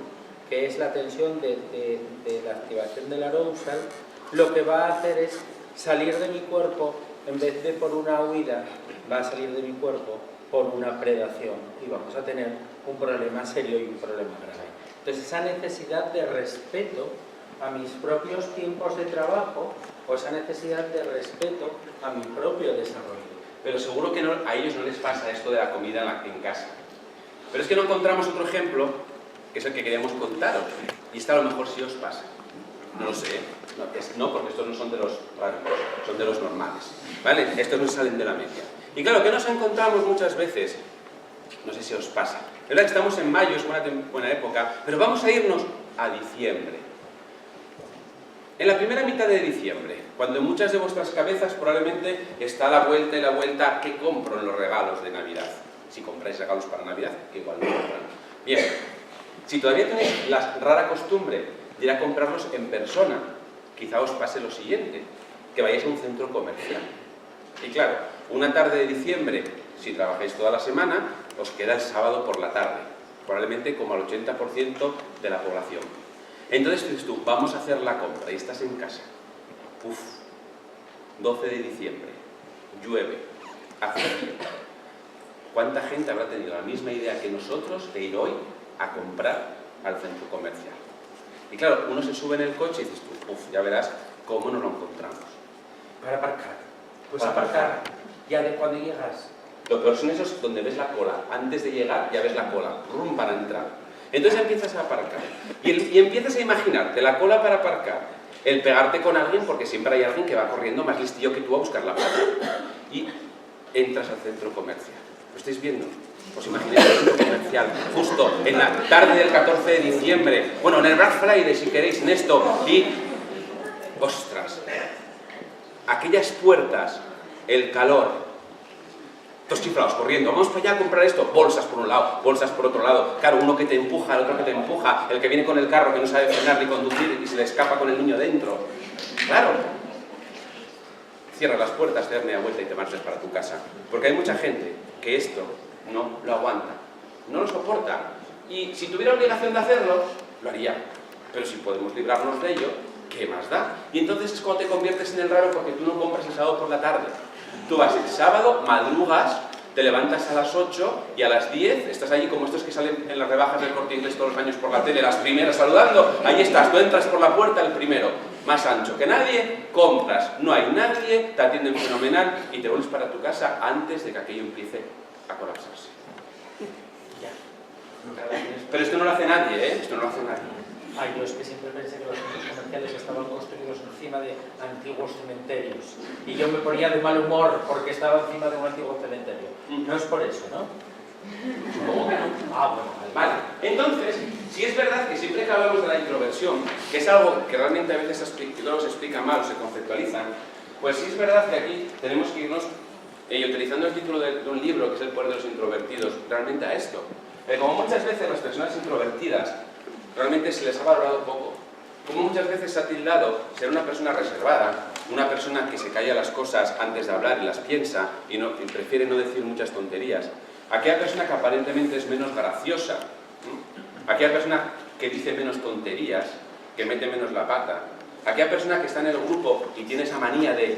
que es la tensión de la activación del arousal, lo que va a hacer es salir de mi cuerpo, en vez de por una huida, va a salir de mi cuerpo por una predación y vamos a tener un problema serio y un problema grave. Entonces esa necesidad de respeto a mis propios tiempos de trabajo o esa necesidad de respeto a mi propio desarrollo. Pero seguro que a ellos no les pasa esto de la comida en casa. Pero es que no encontramos otro ejemplo, que es el que queríamos contaros, y esta a lo mejor sí os pasa. No lo sé. No, porque estos no son de los raros, son de los normales. ¿Vale? Estos no salen de la media. Y claro, ¿qué nos encontramos muchas veces? No sé si os pasa. Es verdad que estamos en mayo, es buena época, pero vamos a irnos a diciembre. En la primera mitad de diciembre, cuando en muchas de vuestras cabezas probablemente está la vuelta y la vuelta, ¿qué compro en los regalos de Navidad? Si compráis regalos para Navidad, que igual no compran. Bien, si todavía tenéis la rara costumbre de ir a comprarlos en persona, quizá os pase lo siguiente, que vayáis a un centro comercial. Y claro, una tarde de diciembre, si trabajáis toda la semana, os queda el sábado por la tarde, probablemente como al 80% de la población. Entonces dices tú, vamos a hacer la compra y estás en casa. 12 de diciembre, llueve, hace frío. ¿Cuánta gente habrá tenido la misma idea que nosotros de ir hoy a comprar al centro comercial? Y claro, uno se sube en el coche y dices tú, ya verás cómo nos lo encontramos. Para aparcar. Pues Para aparcar. Ya de cuando llegas. Lo peor son esos donde ves la cola. Antes de llegar ya ves la cola, para entrar. Entonces empiezas a aparcar. Y empiezas a imaginarte la cola para aparcar, el pegarte con alguien, porque siempre hay alguien que va corriendo más listillo que tú a buscar la plaza. Y entras al centro comercial. ¿Lo estáis viendo? Os imagináis el centro comercial justo en la tarde del 14 de diciembre. Bueno, en el Black Friday, si queréis, en esto. Y... ¡ostras! Aquellas puertas, el calor... Dos chiflados corriendo, vamos para allá a comprar esto, bolsas por un lado, bolsas por otro lado, claro, uno que te empuja, el otro que te empuja, el que viene con el carro que no sabe frenar ni conducir y se le escapa con el niño dentro. Claro. Cierras las puertas, te das media vuelta y te marchas para tu casa. Porque hay mucha gente que esto no lo aguanta, no lo soporta. Y si tuviera obligación de hacerlo, lo haría. Pero si podemos librarnos de ello, ¿qué más da? Y entonces es cuando te conviertes en el raro porque tú no compras el sábado por la tarde. Tú vas el sábado, madrugas, te levantas a las 8 y a las 10 estás allí como estos que salen en las rebajas del Corte Inglés todos los años por la tele, las primeras saludando, ahí estás, tú entras por la puerta el primero, más ancho que nadie, compras, no hay nadie, te atienden fenomenal y te vuelves para tu casa antes de que aquello empiece a colapsarse. Ya. Pero esto no lo hace nadie, ¿eh? Esto no lo hace nadie. Ay, yo es que siempre pensé que los centros comerciales estaban construidos encima de antiguos cementerios. Y yo me ponía de mal humor porque estaba encima de un antiguo cementerio. No es por eso, ¿no? ¿Cómo que no? Ah, bueno, Vale. Entonces, si es verdad que siempre que hablamos de la introversión, que es algo que realmente a veces no se explica mal o se conceptualiza, pues sí es verdad que aquí tenemos que irnos, utilizando el título de un libro, que es El poder de los introvertidos, realmente a esto. Como muchas veces las personas introvertidas realmente se les ha valorado poco. Como muchas veces se ha tildado ser una persona reservada, una persona que se calla las cosas antes de hablar y las piensa y prefiere no decir muchas tonterías. Aquella persona que aparentemente es menos graciosa, aquella persona que dice menos tonterías, que mete menos la pata, aquella persona que está en el grupo y tiene esa manía de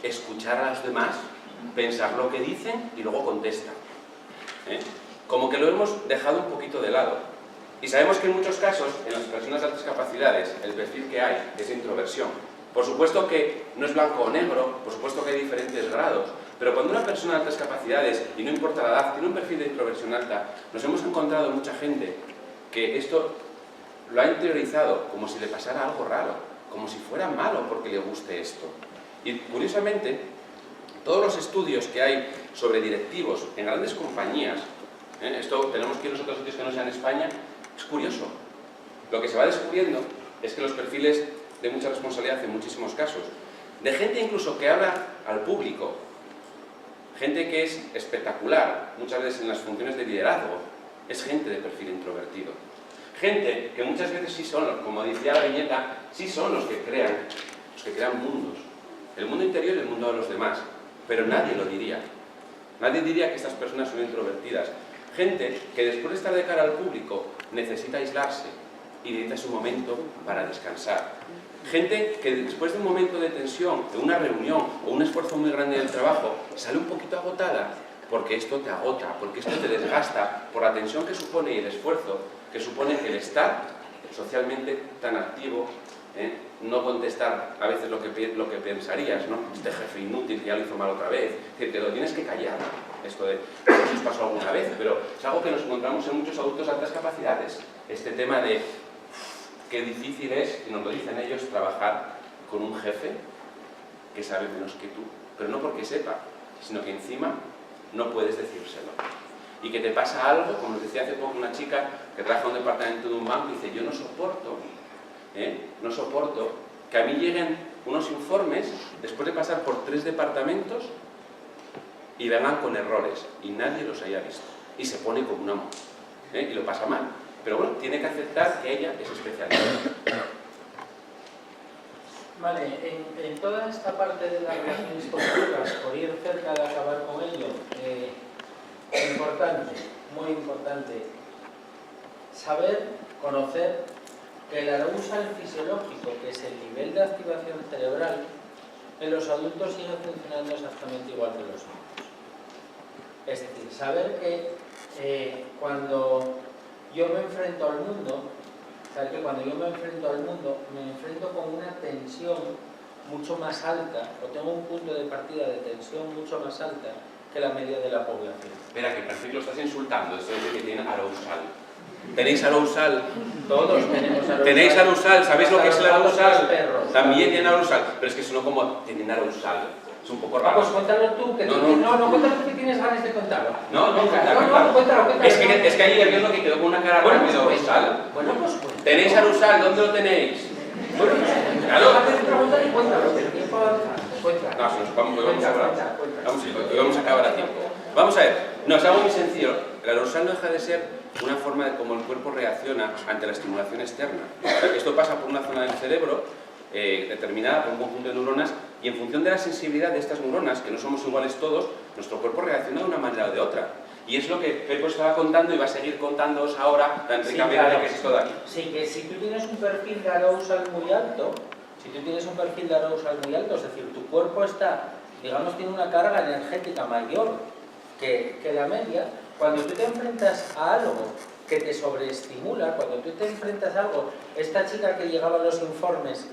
escuchar a los demás, pensar lo que dicen y luego contesta. Como que lo hemos dejado un poquito de lado. Y sabemos que en muchos casos, en las personas de altas capacidades, el perfil que hay es introversión. Por supuesto que no es blanco o negro, por supuesto que hay diferentes grados, pero cuando una persona de altas capacidades, y no importa la edad, tiene un perfil de introversión alta, nos hemos encontrado mucha gente que esto lo ha interiorizado como si le pasara algo raro, como si fuera malo porque le guste esto. Y curiosamente, todos los estudios que hay sobre directivos en grandes compañías, esto tenemos que ir a otros sitios que no sean España, es curioso. Lo que se va descubriendo es que los perfiles de mucha responsabilidad en muchísimos casos, de gente incluso que habla al público, gente que es espectacular, muchas veces en las funciones de liderazgo, es gente de perfil introvertido. Gente que muchas veces sí son, como decía la viñeta, sí son los que crean mundos. El mundo interior y el mundo de los demás. Pero nadie lo diría. Nadie diría que estas personas son introvertidas. Gente que después de estar de cara al público necesita aislarse y necesita su momento para descansar. Gente que después de un momento de tensión, de una reunión o un esfuerzo muy grande del trabajo, sale un poquito agotada porque esto te agota, porque esto te desgasta por la tensión que supone y el esfuerzo que supone el estar socialmente tan activo, no contestar a veces lo que pensarías, ¿no? Este jefe inútil que ya lo hizo mal otra vez, que te lo tienes que callar. Esto de, no sé si os pasó alguna vez, pero es algo que nos encontramos en muchos adultos de altas capacidades. Este tema de qué difícil es, y nos lo dicen ellos, trabajar con un jefe que sabe menos que tú, pero no porque sepa, sino que encima no puedes decírselo. Y que te pasa algo, como nos decía hace poco una chica que trabaja en un departamento de un banco y dice, yo no soporto que a mí lleguen unos informes después de pasar por 3 departamentos y vengan con errores y nadie los haya visto. Y se pone como una moto, y lo pasa mal. Pero bueno, tiene que aceptar que ella es especialista. Vale, en toda esta parte de las relaciones positivas, por ir cerca de acabar con ello, importante, muy importante, saber, conocer que el arousal fisiológico, que es el nivel de activación cerebral, en los adultos sigue funcionando exactamente igual que en los niños. Es decir, saber que cuando yo me enfrento al mundo, saber que cuando yo me enfrento al mundo, me enfrento con una tensión mucho más alta, o tengo un punto de partida de tensión mucho más alta que la media de la población. Espera, que parece que lo estás insultando, esto es de que tienen arousal. ¿Tenéis arousal? Todos tenemos arousal. ¿Tenéis arousal? ¿Sabéis lo que es el arousal? Perros. También tienen arousal, pero es que sonó como tienen arousal. Es un poco raro. Pues cuéntalo tú, que no, cuéntalo tú que tienes ganas de contarlo. Cuéntalo. Es que ayer es lo que quedó con una cara rápida arousal. Bueno, pues cuéntalo. ¿Tenéis arousal? ¿Dónde lo tenéis? Bueno, pues claro. déjate de preguntar y cuéntalo, pero tiempo avanzar. Cuéntalo. No, si nos vamos a acabar a tiempo. Vamos a ver, no, es algo muy sencillo. El arousal no deja de ser una forma de cómo el cuerpo reacciona ante la estimulación externa. Esto pasa por una zona del cerebro determinada por un conjunto de neuronas y en función de la sensibilidad de estas neuronas, que no somos iguales todos, nuestro cuerpo reacciona de una manera o de otra. Y es lo que Pepo estaba contando y va a seguir contándoos ahora la entrecambia de que es esto de aquí. Sí, que si tú tienes un perfil de arousal muy alto, es decir, tu cuerpo está, digamos, tiene una carga energética mayor que la media, cuando tú te enfrentas a algo que te sobreestimula, cuando tú te enfrentas a algo, esta chica que llegaba a los informes,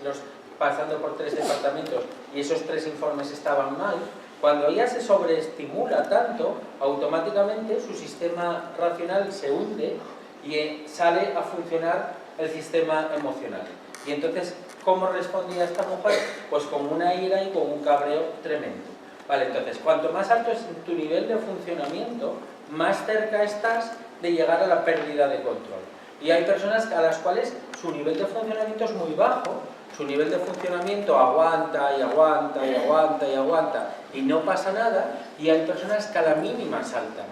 pasando por 3 departamentos, y esos 3 informes estaban mal, cuando ella se sobreestimula tanto, automáticamente su sistema racional se hunde y sale a funcionar el sistema emocional. Y entonces, ¿cómo respondía esta mujer? Pues con una ira y con un cabreo tremendo. Vale, entonces, cuanto más alto es tu nivel de funcionamiento, más cerca estás de llegar a la pérdida de control. Y hay personas a las cuales su nivel de funcionamiento es muy bajo, su nivel de funcionamiento aguanta y aguanta y aguanta y aguanta y no pasa nada, y hay personas que a la mínima saltan.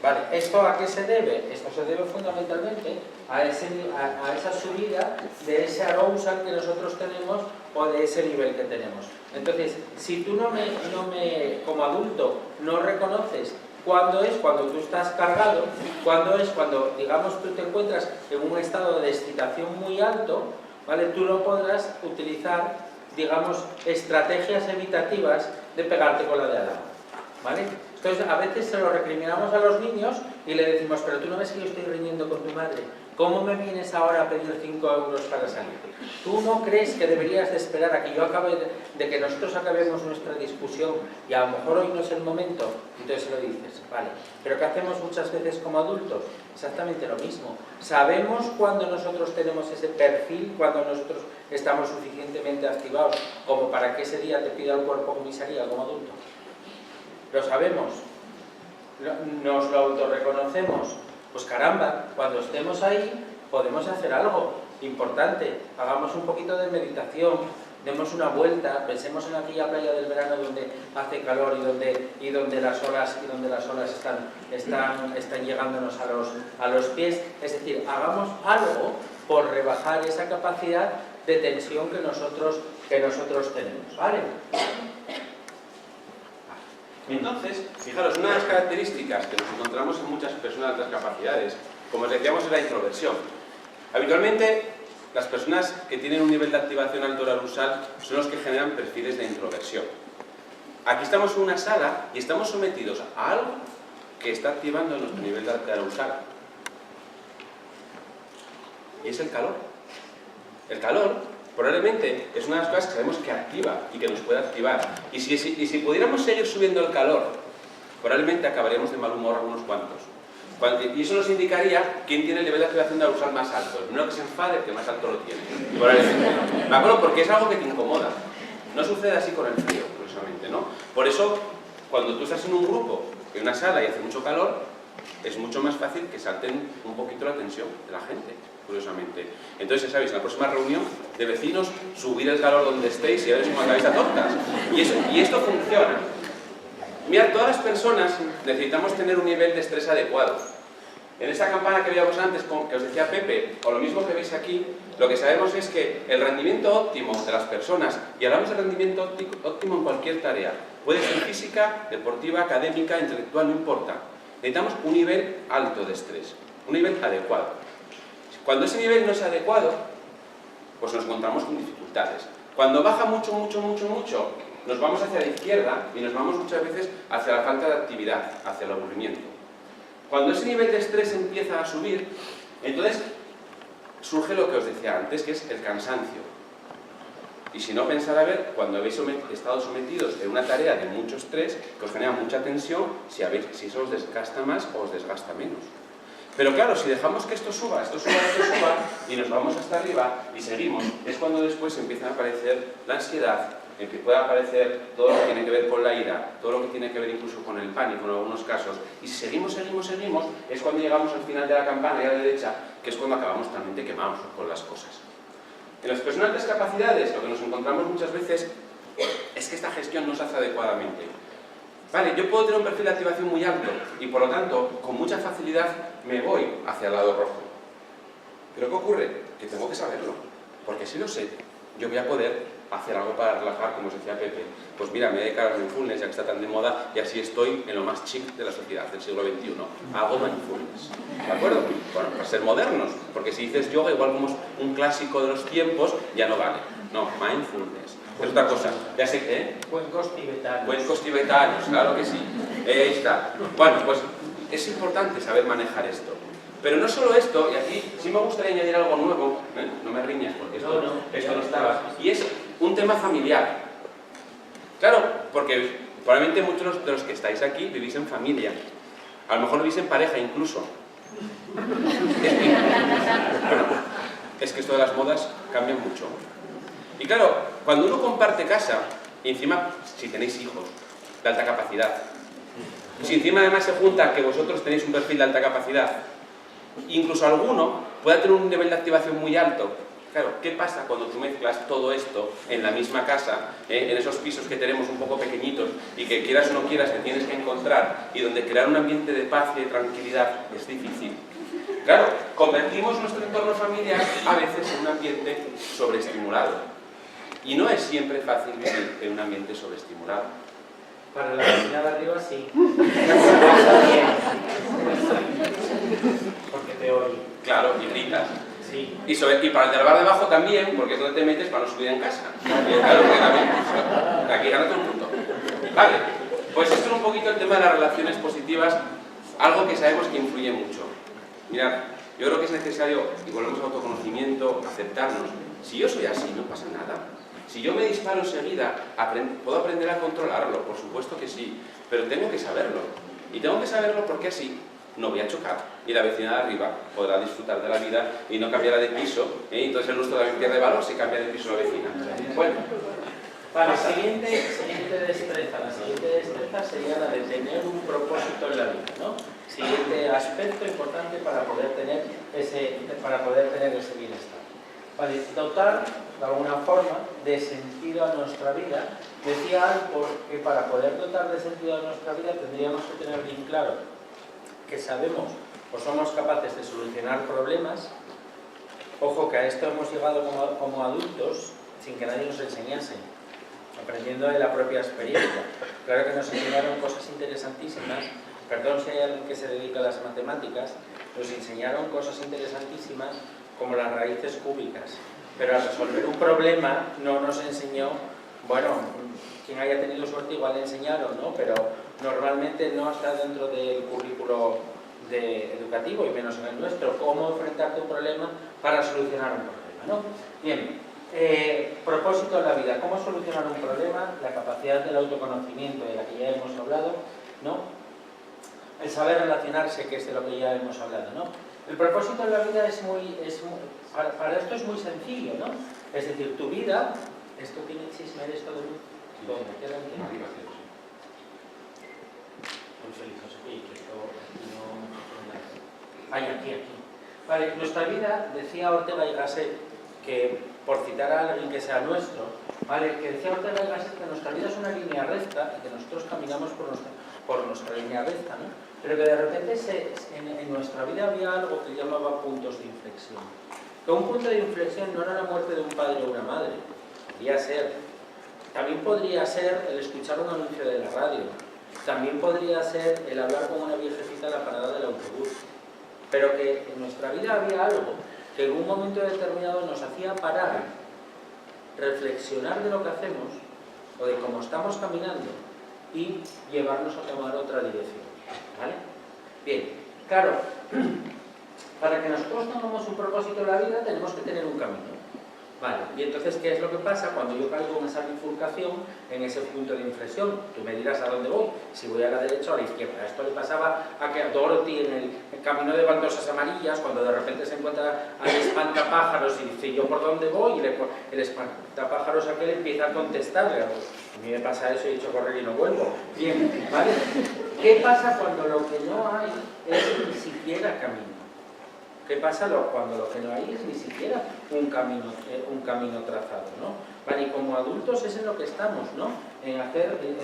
Vale, ¿esto a qué se debe? Esto se debe fundamentalmente a esa subida de ese arousal que nosotros tenemos o de ese nivel que tenemos. Entonces, si tú como adulto no reconoces cuándo es cuando tú estás cargado, cuándo es cuando, digamos, tú te encuentras en un estado de excitación muy alto, ¿vale? Tú no podrás utilizar, digamos, estrategias evitativas de pegarte con la de al lado, ¿vale? Entonces, a veces se lo recriminamos a los niños y le decimos, pero tú no ves que yo estoy riñendo con tu madre. ¿Cómo me vienes ahora a pedir 5 euros para salir? ¿Tú no crees que deberías de esperar a que yo acabe, de que nosotros acabemos nuestra discusión y a lo mejor hoy no es el momento? Entonces se lo dices, vale. Pero ¿qué hacemos muchas veces como adultos? Exactamente lo mismo. Sabemos cuando nosotros tenemos ese perfil, cuando nosotros estamos suficientemente activados como para que ese día te pida el cuerpo comisaría como adulto. Lo sabemos, nos lo autorreconocemos. Pues caramba, cuando estemos ahí podemos hacer algo importante. Hagamos un poquito de meditación, demos una vuelta, pensemos en aquella playa del verano donde hace calor y donde las olas están llegándonos a los pies. Es decir, hagamos algo por rebajar esa capacidad de tensión que nosotros tenemos, ¿vale? Entonces, fijaros, una de las características que nos encontramos en muchas personas de otras capacidades, como os decíamos, es la introversión. Habitualmente, las personas que tienen un nivel de activación alto del arousal son los que generan perfiles de introversión. Aquí estamos en una sala y estamos sometidos a algo que está activando nuestro nivel de arousal. Y es el calor. El calor probablemente es una de las cosas que sabemos que activa y que nos puede activar. Y si pudiéramos seguir subiendo el calor, probablemente acabaríamos de mal humor algunos cuantos. Y eso nos indicaría quién tiene el nivel de activación de arousal más alto. El primero que se enfade, el que más alto lo tiene. Probablemente. ¿De acuerdo? Porque es algo que te incomoda. No sucede así con el frío, curiosamente, ¿no? Por eso, cuando tú estás en un grupo, en una sala y hace mucho calor, es mucho más fácil que salten un poquito la tensión de la gente, curiosamente. Entonces, ya sabéis, en la próxima reunión de vecinos, subir el calor donde estéis y a ver si acabáis a tortas. Y esto funciona. Mirad, todas las personas necesitamos tener un nivel de estrés adecuado. En esa campana que veíamos antes, que os decía Pepe, o lo mismo que veis aquí, lo que sabemos es que el rendimiento óptimo de las personas, y hablamos de rendimiento óptimo en cualquier tarea, puede ser física, deportiva, académica, intelectual, no importa. Necesitamos un nivel alto de estrés, un nivel adecuado. Cuando ese nivel no es adecuado, pues nos encontramos con dificultades. Cuando baja mucho, nos vamos hacia la izquierda y nos vamos muchas veces hacia la falta de actividad, hacia el aburrimiento. Cuando ese nivel de estrés empieza a subir, entonces surge lo que os decía antes, que es el cansancio. Y si no, pensad a ver, cuando habéis estado sometidos en una tarea de mucho estrés, que os genera mucha tensión, si eso os desgasta más o os desgasta menos. Pero claro, si dejamos que esto suba, y nos vamos hasta arriba y seguimos, es cuando después empieza a aparecer la ansiedad, que puede aparecer todo lo que tiene que ver con la ira, todo lo que tiene que ver incluso con el pánico en algunos casos. Y si seguimos, es cuando llegamos al final de la campana y a la derecha, que es cuando acabamos totalmente quemados con las cosas. En las personas de discapacidades, lo que nos encontramos muchas veces es que esta gestión no se hace adecuadamente. Vale, yo puedo tener un perfil de activación muy alto y por lo tanto, con mucha facilidad me voy hacia el lado rojo. Pero ¿qué ocurre? Que tengo que saberlo, porque si lo sé, yo voy a poder hacer algo para relajar, como os decía Pepe. Pues mira, me voy a dedicar al mindfulness, ya que está tan de moda, y así estoy en lo más chic de la sociedad del siglo XXI. Hago mindfulness. ¿De acuerdo? Bueno, para ser modernos, porque si dices yoga, igual como es un clásico de los tiempos, ya no vale. No, mindfulness. Es otra cosa. Ya sé que... Cuencos tibetanos. Cuencos tibetanos, claro que sí. Ahí está. Bueno, pues es importante saber manejar esto. Pero no solo esto, y aquí sí me gustaría añadir algo nuevo, no me riñas porque esto no estaba, y es un tema familiar. Claro, porque probablemente muchos de los que estáis aquí vivís en familia, a lo mejor vivís en pareja incluso. Es que esto de las modas cambia mucho. Y claro, cuando uno comparte casa, y encima si tenéis hijos de alta capacidad, si encima además se junta que vosotros tenéis un perfil de alta capacidad, incluso alguno pueda tener un nivel de activación muy alto. Claro, ¿qué pasa cuando tú mezclas todo esto en la misma casa, en esos pisos que tenemos un poco pequeñitos y que quieras o no quieras te tienes que encontrar y donde crear un ambiente de paz y de tranquilidad es difícil? Claro, convertimos nuestro entorno familiar a veces en un ambiente sobreestimulado. Y no es siempre fácil vivir en un ambiente sobreestimulado. Para la vecina de arriba sí. Porque te oye. Claro, y gritas. Sí. Y para el del bar de abajo también, porque es donde te metes para no subir en casa. Claro, porque también, aquí gana todo el mundo. Vale, pues esto es un poquito el tema de las relaciones positivas, algo que sabemos que influye mucho. Mirad, yo creo que es necesario, y volvemos al autoconocimiento, aceptarnos. Si yo soy así, no pasa nada. Si yo me disparo enseguida, puedo aprender a controlarlo, por supuesto que sí, pero tengo que saberlo. Y tengo que saberlo porque así no voy a chocar. Y la vecina de arriba podrá disfrutar de la vida y no cambiará de piso. Y entonces el nuestro también pierde valor si cambia de piso la vecina. Bueno. La siguiente destreza sería la de tener un propósito en la vida, ¿no? Siguiente aspecto importante para poder tener ese bienestar. Vale, dotar de alguna forma de sentido a nuestra vida. Decía algo que para poder dotar de sentido a nuestra vida tendríamos que tener bien claro que sabemos o somos capaces de solucionar problemas. Ojo que a esto hemos llegado como adultos sin que nadie nos enseñase, aprendiendo de la propia experiencia. Claro que nos enseñaron cosas interesantísimas, perdón si hay alguien que se dedica a las matemáticas, nos enseñaron cosas interesantísimas como las raíces cúbicas, pero al resolver un problema no nos enseñó, bueno, quien haya tenido suerte igual le enseñaron, ¿no? Pero normalmente no está dentro del currículo educativo y menos en el nuestro, cómo enfrentarte a un problema para solucionar un problema, ¿no? Bien. Propósito de la vida, cómo solucionar un problema, la capacidad del autoconocimiento de la que ya hemos hablado, ¿no? el saber relacionarse, que es de lo que ya hemos hablado, ¿no? El propósito de la vida para esto es muy sencillo, ¿no? Es decir, tu vida, esto tiene chisme, esto de luz, ¿dónde queda aquí? Muy feliz, no sé qué, que esto no... Ay, aquí. Vale, nuestra vida, decía Ortega y Gasset, que por citar a alguien que sea nuestro, ¿vale? Que decía Ortega y Gasset que nuestra vida es una línea recta y que nosotros caminamos por nuestra línea recta, ¿no? Pero que de repente en nuestra vida había algo que llamaba puntos de inflexión. Que un punto de inflexión no era la muerte de un padre o una madre, podría ser. También podría ser el escuchar un anuncio de la radio. También podría ser el hablar con una viejecita en la parada del autobús. Pero que en nuestra vida había algo que en un momento determinado nos hacía parar, reflexionar de lo que hacemos o de cómo estamos caminando y llevarnos a tomar otra dirección. ¿Vale? Bien, claro, para que nosotros tengamos un propósito en la vida tenemos que tener un camino. Vale, y entonces, ¿qué es lo que pasa cuando yo caigo en esa bifurcación, en ese punto de inflexión? Tú me dirás a dónde voy, si voy a la derecha o a la izquierda. Esto le pasaba a Dorothy en el camino de baldosas amarillas, cuando de repente se encuentra al espantapájaros y dice, ¿yo por dónde voy? Y el espantapájaros aquel empieza a contestarle. A mí me pasa eso y he hecho correr y no vuelvo. Bien, ¿vale? ¿Qué pasa cuando lo que no hay es ni siquiera camino? ¿Qué pasa cuando lo que no hay es ni siquiera un camino trazado, ¿no? Vale, y como adultos es en lo que estamos, ¿no? En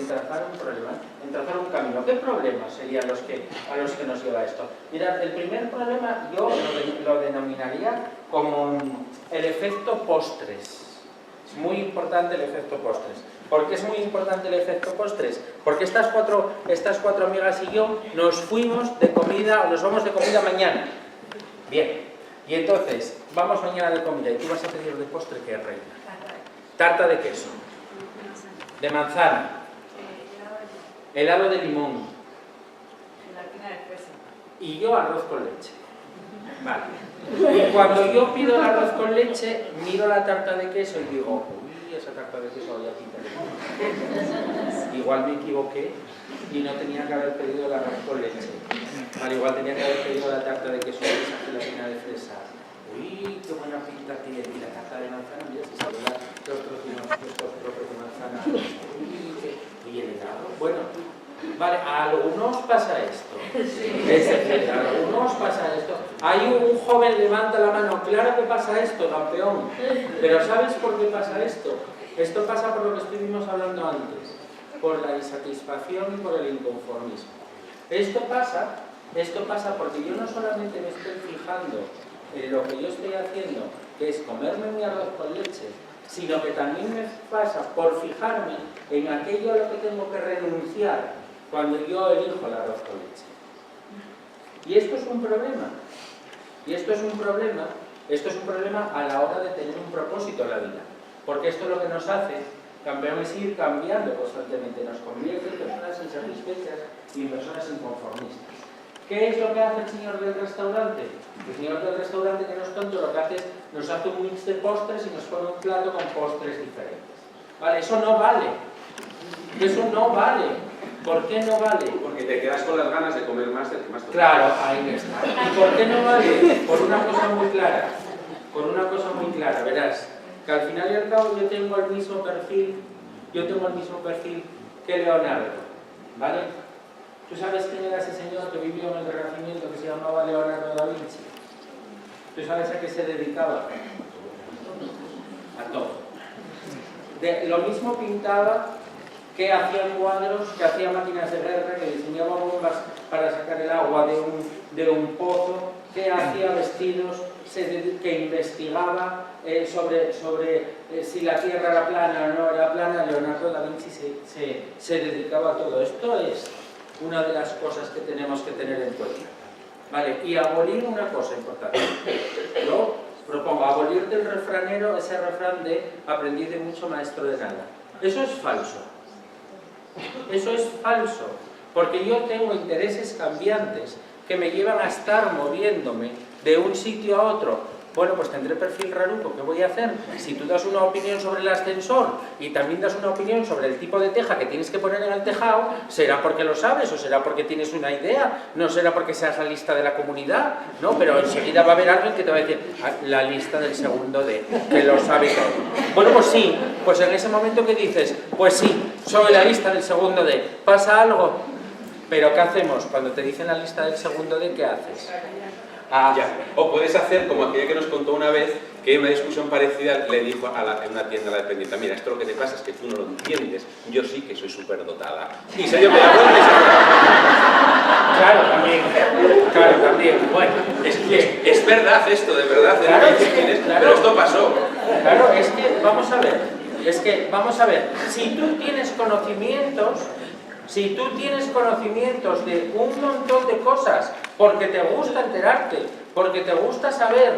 trazar un problema, en trazar un camino. ¿Qué problemas serían a los que nos lleva esto? Mirad, el primer problema yo lo denominaría como el efecto postres. Es muy importante el efecto postres. ¿Por qué es muy importante el efecto postres? Porque estas cuatro amigas y yo nos fuimos de comida, o nos vamos de comida mañana. Bien, y entonces, vamos mañana de comida y tú vas a pedir de postre, ¿qué, reina? Tarta de queso, de manzana, helado de limón, y yo arroz con leche. Vale. Y cuando yo pido el arroz con leche, miro la tarta de queso y digo, uy, esa tarta de queso había pinta de... Igual me equivoqué y no tenía que haber pedido el arroz con leche. Vale, igual tenía que haber pedido la tarta de queso, esa gelatina de fresa. Uy, qué buena pinta tiene. Y la tarta de manzana, mira, si se ve los trozos de manzana. Uy, y el helado. Bueno, vale, a algunos pasa esto. Es decir, a algunos pasa esto. Hay un joven levanta la mano. Claro que pasa esto, campeón. Pero ¿sabes por qué pasa esto? Esto pasa por lo que estuvimos hablando antes. Por la insatisfacción y por el inconformismo. Esto pasa porque yo no solamente me estoy fijando en lo que yo estoy haciendo, que es comerme mi arroz con leche, sino que también me pasa por fijarme en aquello a lo que tengo que renunciar cuando yo elijo el arroz con leche. Y esto es un problema. Esto es un problema a la hora de tener un propósito en la vida. Porque esto lo que nos hace, campeón, es ir cambiando constantemente. Nos convierte en personas insatisfechas y en personas inconformistas. ¿Qué es lo que hace el señor del restaurante? El señor del restaurante, que no es tonto, lo que hace es nos hace un mix de postres y nos pone un plato con postres diferentes. ¿Vale? Eso no vale. Eso no vale. ¿Por qué no vale? Porque te quedas con las ganas de comer más del que más te gusta. Claro, ahí está. ¿Y por qué no vale? Por una cosa muy clara. Por una cosa muy clara, verás. Que al final y al cabo yo tengo el mismo perfil que Leonardo. ¿Vale? ¿Tú sabes quién era ese señor que vivió en el Renacimiento que se llamaba Leonardo da Vinci? ¿Tú sabes a qué se dedicaba? A todo. Lo mismo pintaba, que hacía cuadros, que hacía máquinas de guerra, que diseñaba bombas para sacar el agua de un pozo, que hacía vestidos, que investigaba sobre si la Tierra era plana o no era plana. Leonardo da Vinci se dedicaba a todo. Esto es una de las cosas que tenemos que tener en cuenta. ¿Vale? Y abolir una cosa importante. Yo propongo abolir del refranero ese refrán de aprendiz de mucho, maestro de nada. Eso es falso. Eso es falso. Porque yo tengo intereses cambiantes que me llevan a estar moviéndome de un sitio a otro Bueno, pues tendré perfil raruco, ¿qué voy a hacer? Si tú das una opinión sobre el ascensor y también das una opinión sobre el tipo de teja que tienes que poner en el tejado, ¿será porque lo sabes o será porque tienes una idea? No será porque seas la lista de la comunidad, ¿no? Pero enseguida va a haber alguien que te va a decir, "Ah, la lista del segundo D, que lo sabe todo". Bueno, pues sí, pues en ese momento que dices, pues sí, soy la lista del segundo D, ¿pasa algo? Pero ¿qué hacemos? Cuando te dicen la lista del segundo D, ¿qué haces? Ya. O puedes hacer como aquella que nos contó una vez, que en una discusión parecida le dijo en una tienda a la dependiente, mira, esto lo que te pasa es que tú no lo entiendes, yo sí que soy superdotada. Y se dio media vuelta y se fue. Claro, también. Bueno, Es verdad esto, de verdad, Claro, claro, pero esto pasó. Claro, es que, vamos a ver, si tú tienes conocimientos de un montón de cosas, porque te gusta enterarte, porque te gusta saber,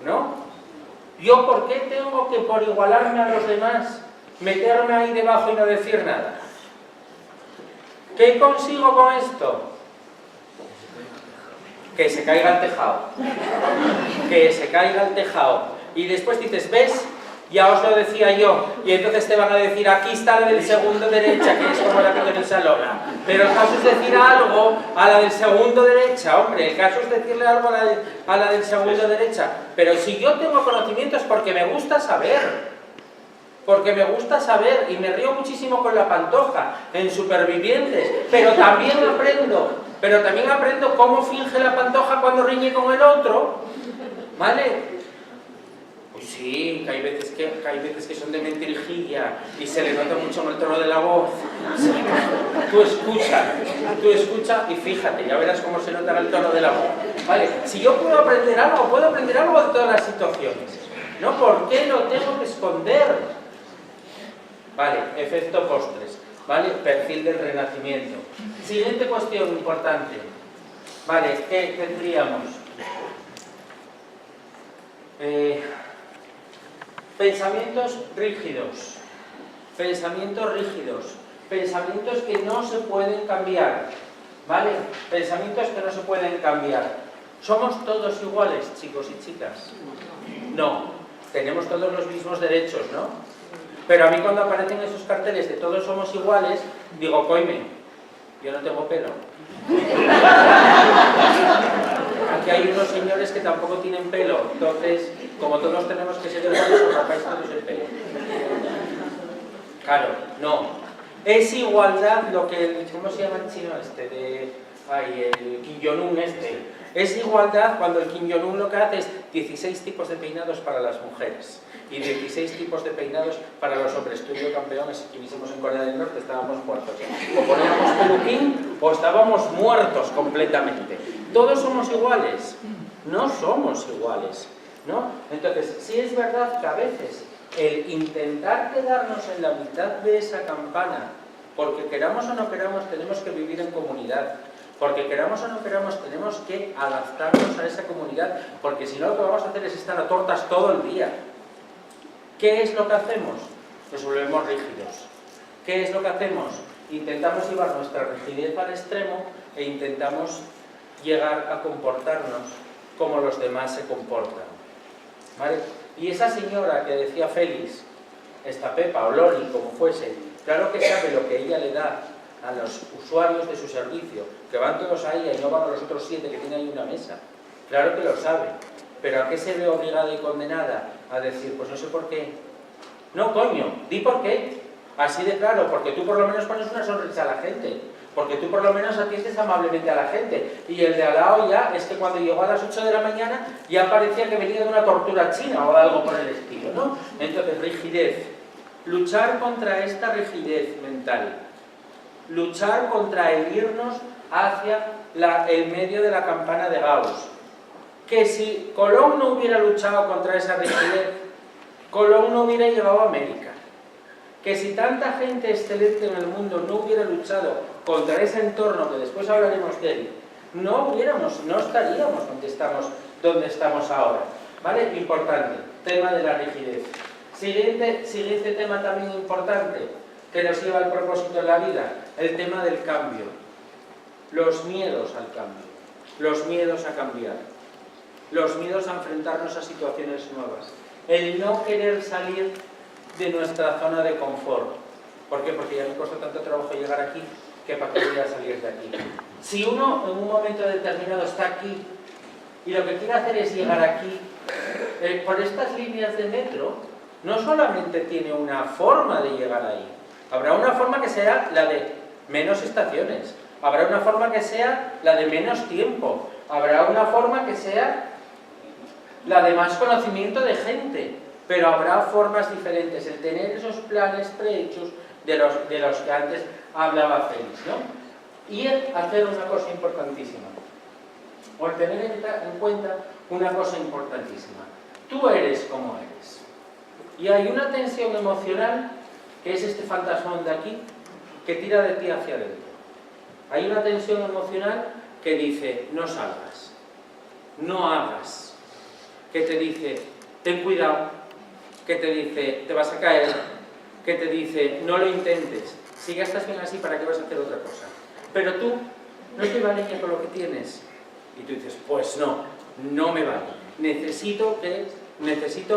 ¿no? ¿Yo por qué tengo que, por igualarme a los demás, meterme ahí debajo y no decir nada? ¿Qué consigo con esto? Que se caiga el tejado. Que se caiga el tejado. Y después dices, ¿ves? Ya os lo decía yo. Y entonces te van a decir, aquí está la del segundo derecha, que es como la que tenéis al hora. Pero el caso es decir algo a la del segundo derecha, hombre. El caso es decirle algo a la del segundo derecha. Pero si yo tengo conocimientos porque me gusta saber. Porque me gusta saber y me río muchísimo con la Pantoja en Supervivientes, pero también aprendo cómo finge la Pantoja cuando riñe con el otro, ¿vale? Pues sí, que hay veces que son de mentirijilla y se le nota mucho en el tono de la voz. Sí. Tú escucha y fíjate, ya verás cómo se nota en el tono de la voz. ¿Vale? Si yo puedo aprender algo de todas las situaciones, ¿no? ¿Por qué lo tengo que esconder? Vale, efecto postres, ¿vale? Perfil del renacimiento. Siguiente cuestión importante. Vale, ¿qué tendríamos? Pensamientos rígidos. Pensamientos que no se pueden cambiar. ¿Vale? Pensamientos que no se pueden cambiar. ¿Somos todos iguales, chicos y chicas? No. Tenemos todos los mismos derechos, ¿no? Pero a mí cuando aparecen esos carteles de todos somos iguales, digo, coime, yo no tengo pelo. Aquí hay unos señores que tampoco tienen pelo, entonces, como todos tenemos que ser iguales, os rapáis todos el pelo. Claro, no. Es igualdad lo que, ¿cómo se llama el chino este? El Kim Jong-un este. Es igualdad cuando el Kim Jong-un lo que hace es 16 tipos de peinados para las mujeres y 16 tipos de peinados para los hombres. Tú y yo, campeones, si estuviésemos en Corea del Norte, estábamos muertos. O poníamos peluquín o estábamos muertos completamente. Todos somos iguales. No somos iguales, ¿no? Entonces, sí es verdad que a veces el intentar quedarnos en la mitad de esa campana, porque queramos o no queramos, tenemos que vivir en comunidad. Porque queramos o no queramos, tenemos que adaptarnos a esa comunidad, porque si no lo que vamos a hacer es estar a tortas todo el día. ¿Qué es lo que hacemos? Nos volvemos rígidos. ¿Qué es lo que hacemos? Intentamos llevar nuestra rigidez al extremo e intentamos llegar a comportarnos como los demás se comportan. ¿Vale? Y esa señora que decía Félix, esta Pepa o Loli, como fuese, claro que sabe lo que ella le da a los usuarios de su servicio, que van todos a ella y no van a los otros 7 que tienen ahí una mesa. Claro que lo sabe, pero ¿a qué se ve obligada y condenada? A decir, pues no sé por qué. No, coño, di por qué. Así de claro, porque tú por lo menos pones una sonrisa a la gente, porque tú por lo menos atiendes amablemente a la gente. Y el de al lado ya es que cuando llegó a las 8 de la mañana ya parecía que venía de una tortura china o algo por el estilo, ¿no? Entonces, rigidez. Luchar contra esta rigidez mental. Luchar contra el irnos hacia el medio de la campana de Gauss. Que si Colón no hubiera luchado contra esa rigidez, Colón no hubiera llegado a América. Que si tanta gente excelente en el mundo no hubiera luchado contra ese entorno, que después hablaremos de él, no estaríamos donde estamos ahora. ¿Vale? Importante, tema de la rigidez. Siguiente tema también importante, que nos lleva al propósito de la vida, el tema del cambio. Los miedos al cambio, los miedos a cambiar. los miedos a enfrentarnos a situaciones nuevas, el no querer salir de nuestra zona de confort. ¿Por qué? Porque ya me costó tanto trabajo llegar aquí, que para qué voy a salir de aquí. Si uno en un momento determinado está aquí y lo que quiere hacer es llegar aquí, por estas líneas de metro, no solamente tiene una forma de llegar ahí, habrá una forma que sea la de menos estaciones, habrá una forma que sea la de menos tiempo, habrá una forma que sea la de más conocimiento de gente, pero habrá formas diferentes, el tener esos planes prehechos de los que antes hablaba Félix, ¿no? Y el hacer una cosa importantísima, o el tener en cuenta una cosa importantísima. Tú eres como eres. Y hay una tensión emocional, que es este fantasmón de aquí, que tira de ti hacia adentro. Hay una tensión emocional que dice, no salgas, no hagas, que te dice, ten cuidado, que te dice, te vas a caer, que te dice, no lo intentes, si ya estás bien así, ¿para qué vas a hacer otra cosa? Pero tú no te vale ni con lo que tienes. Y tú dices, pues no, no me vale, necesito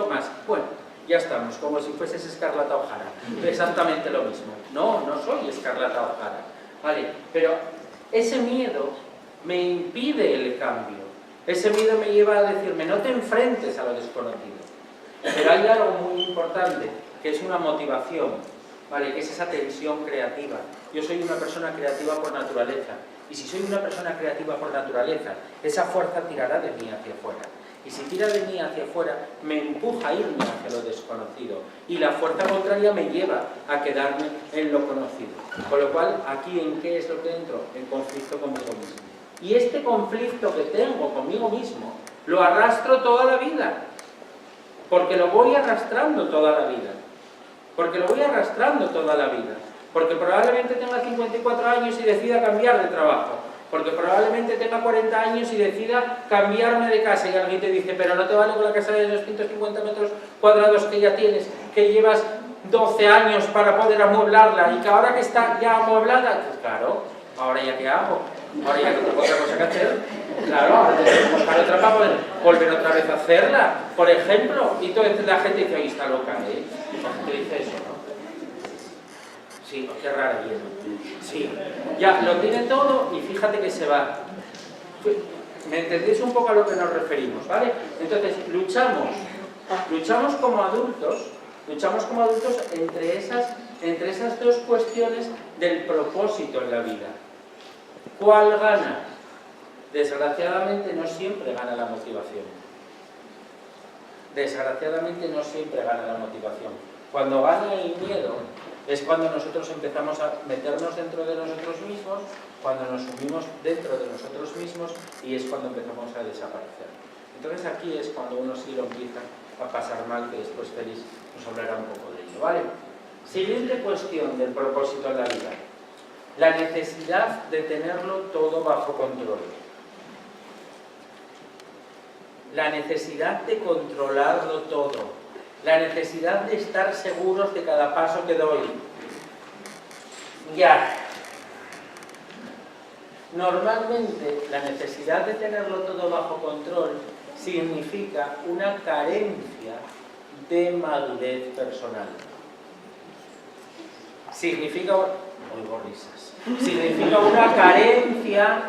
más. Bueno, ya estamos, como si fueses Escarlata O'Hara, exactamente lo mismo. No, no soy Escarlata O'Hara, ¿vale? Pero ese miedo me impide el cambio, ese miedo me lleva a decirme, no te enfrentes a lo desconocido. Pero hay algo muy importante, que es una motivación, ¿vale? Que es esa tensión creativa. Yo soy una persona creativa por naturaleza, y si soy una persona creativa por naturaleza, esa fuerza tirará de mí hacia afuera. Y si tira de mí hacia afuera, me empuja a irme hacia lo desconocido. Y la fuerza contraria me lleva a quedarme en lo conocido. Con lo cual, aquí, ¿en qué es lo que entro? En conflicto conmigo mismo. Y este conflicto que tengo conmigo mismo, lo arrastro toda la vida. Porque lo voy arrastrando toda la vida. Porque lo voy arrastrando toda la vida. Porque probablemente tenga 54 años y decida cambiar de trabajo. Porque probablemente tenga 40 años y decida cambiarme de casa y alguien te dice, pero no te vale con la casa de 250 metros cuadrados que ya tienes, que llevas 12 años para poder amueblarla y que ahora que está ya amueblada, pues claro, ahora ya qué hago, ahora ya no tengo otra cosa que hacer, claro, ahora tengo que buscar otra para poder volver otra vez a hacerla, por ejemplo, y entonces la gente dice, ahí está loca, ¿eh? La gente dice eso, ¿no? Sí, qué rara viene. Sí, ya lo tiene todo y fíjate que se va. ¿Me entendéis un poco a lo que nos referimos, vale? Entonces, luchamos como adultos entre esas dos cuestiones del propósito en la vida. ¿Cuál gana? Desgraciadamente no siempre gana la motivación. Desgraciadamente no siempre gana la motivación. Cuando gana el miedo, es cuando nosotros empezamos a meternos dentro de nosotros mismos, cuando nos sumimos dentro de nosotros mismos y es cuando empezamos a desaparecer. Entonces aquí es cuando uno sí lo empieza a pasar mal, que después Félix nos hablará un poco de ello, ¿vale? Siguiente cuestión del propósito en la vida. La necesidad de tenerlo todo bajo control. La necesidad de controlarlo todo. La necesidad de estar seguros de cada paso que doy. Ya. Normalmente, la necesidad de tenerlo todo bajo control significa una carencia de madurez personal. Significa... Oigo risas. Significa una carencia...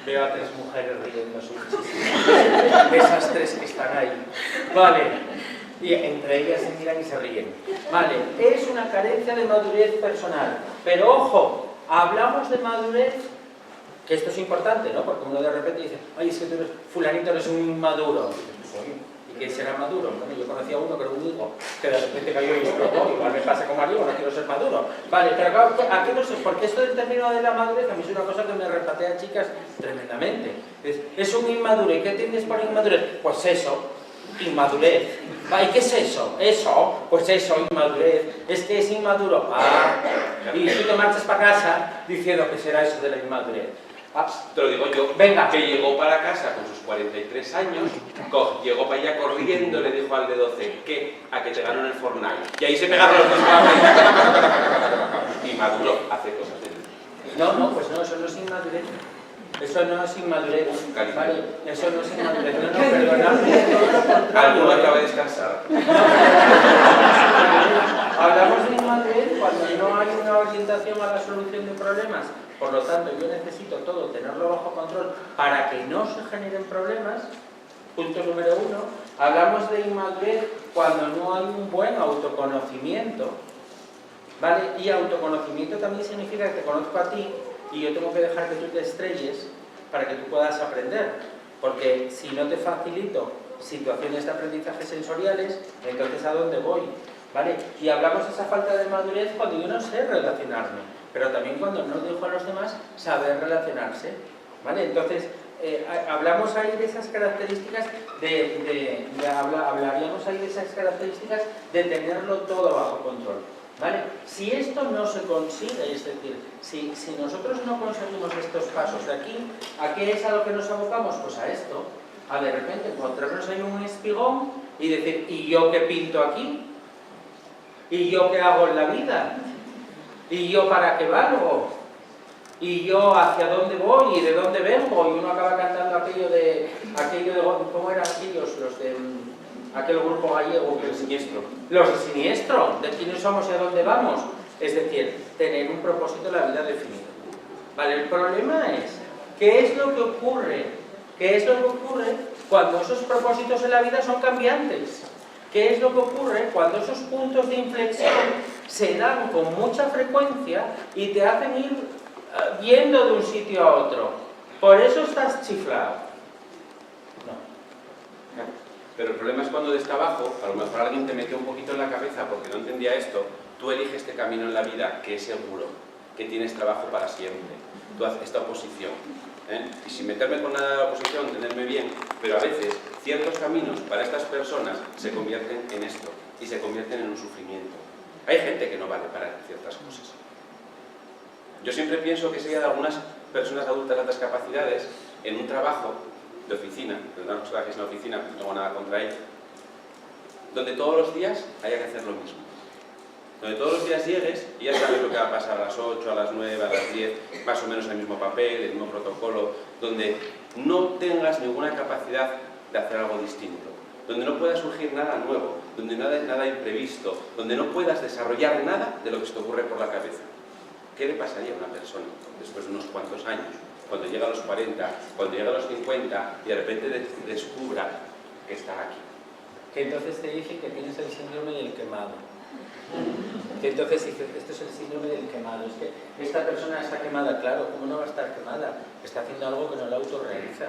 Veo a tres mujeres riéndose muchísimo. Esas tres que están ahí. Vale. Y entre ellas se miran y se ríen. Vale, es una carencia de madurez personal. Pero ojo, hablamos de madurez, que esto es importante, ¿no? Porque uno de repente dice, ay, es que tú eres, fulanito eres un inmaduro. ¿Y qué será maduro? Bueno, yo conocí a uno que era un hijo, que de repente cayó y explotó. Igual me pasa como Mario, no quiero ser maduro. Vale, pero claro, aquí no sé, porque esto del término de la madurez a mí es una cosa que me repatea, chicas, tremendamente. Es un inmaduro. ¿Y qué tienes por inmadurez? Pues eso. Inmadurez. ¿Y qué es eso? Eso, pues eso, inmadurez. Es que es inmaduro. Y tú te marchas para casa diciendo que será eso de la inmadurez. Te lo digo yo, venga, que llegó para casa con sus 43 años, llegó para allá corriendo y le dijo al de 12, ¿qué? A que te ganó en el Fortnite. Y ahí se pegaron los dos. Y Maduro hace cosas de él. No, pues no, eso no es inmadurez. Eso no es inmadurez, Cariño. ¿vale? Eso no es inmadurez, no, perdonadme, todo lo contrario. Alguno acaba de descansar. Hablamos de inmadurez cuando no hay una orientación a la solución de problemas. Por lo tanto, yo necesito todo tenerlo bajo control para que no se generen problemas. Punto número 1. Hablamos de inmadurez cuando no hay un buen autoconocimiento, ¿vale? Y autoconocimiento también significa que te conozco a ti y yo tengo que dejar que tú te estrelles para que tú puedas aprender. Porque si no te facilito situaciones de aprendizaje sensoriales, entonces ¿a dónde voy? ¿Vale? Y hablamos de esa falta de madurez cuando yo no sé relacionarme, pero también cuando no dejo a los demás saber relacionarse, ¿vale? Entonces, hablamos ahí de esas características hablaríamos ahí de esas características de tenerlo todo bajo control, ¿vale? Si esto no se consigue, es decir, si nosotros no conseguimos estos pasos de aquí, ¿a qué es a lo que nos abocamos? Pues a esto, a de repente encontrarnos ahí un espigón y decir, ¿y yo qué pinto aquí? ¿Y yo qué hago en la vida? ¿Y yo para qué valgo? ¿Y yo hacia dónde voy y de dónde vengo? Y uno acaba cantando aquello de ¿cómo eran aquellos? Los de aquel grupo gallego. El siniestro. Los de Siniestro, de quiénes somos y a dónde vamos. Es decir, tener un propósito en la vida definido. Vale, el problema es, ¿qué es lo que ocurre? ¿Qué es lo que ocurre cuando esos propósitos en la vida son cambiantes? ¿Qué es lo que ocurre cuando esos puntos de inflexión se dan con mucha frecuencia y te hacen ir yendo de un sitio a otro? Por eso estás chiflado. No. Pero el problema es cuando desde abajo, a lo mejor alguien te metió un poquito en la cabeza porque no entendía esto, tú eliges este camino en la vida que es seguro, que tienes trabajo para siempre. Tú haces esta oposición. Y sin meterme con nada de la oposición, tenerme bien, pero a veces ciertos caminos para estas personas se convierten en esto y se convierten en un sufrimiento. Hay gente que no vale para ciertas cosas. Yo siempre pienso que si hay algunas personas adultas de altas capacidades en un trabajo de oficina, tendrán trabajes en la oficina, no tengo nada contra ello, donde todos los días haya que hacer lo mismo. Donde todos los días llegues y ya sabes lo que va a pasar a las 8, a las 9, a las 10, más o menos el mismo papel, el mismo protocolo, donde no tengas ninguna capacidad de hacer algo distinto, donde no pueda surgir nada nuevo, donde nada imprevisto, donde no puedas desarrollar nada de lo que se te ocurre por la cabeza. ¿Qué le pasaría a una persona después de unos cuantos años, cuando llega a los 40, cuando llega a los 50 y de repente descubra que está aquí? Que entonces te dicen que tienes el síndrome del quemado. Que entonces dices, esto es el síndrome del quemado, es que esta persona está quemada, claro, ¿cómo no va a estar quemada? Está haciendo algo que no la autorrealiza,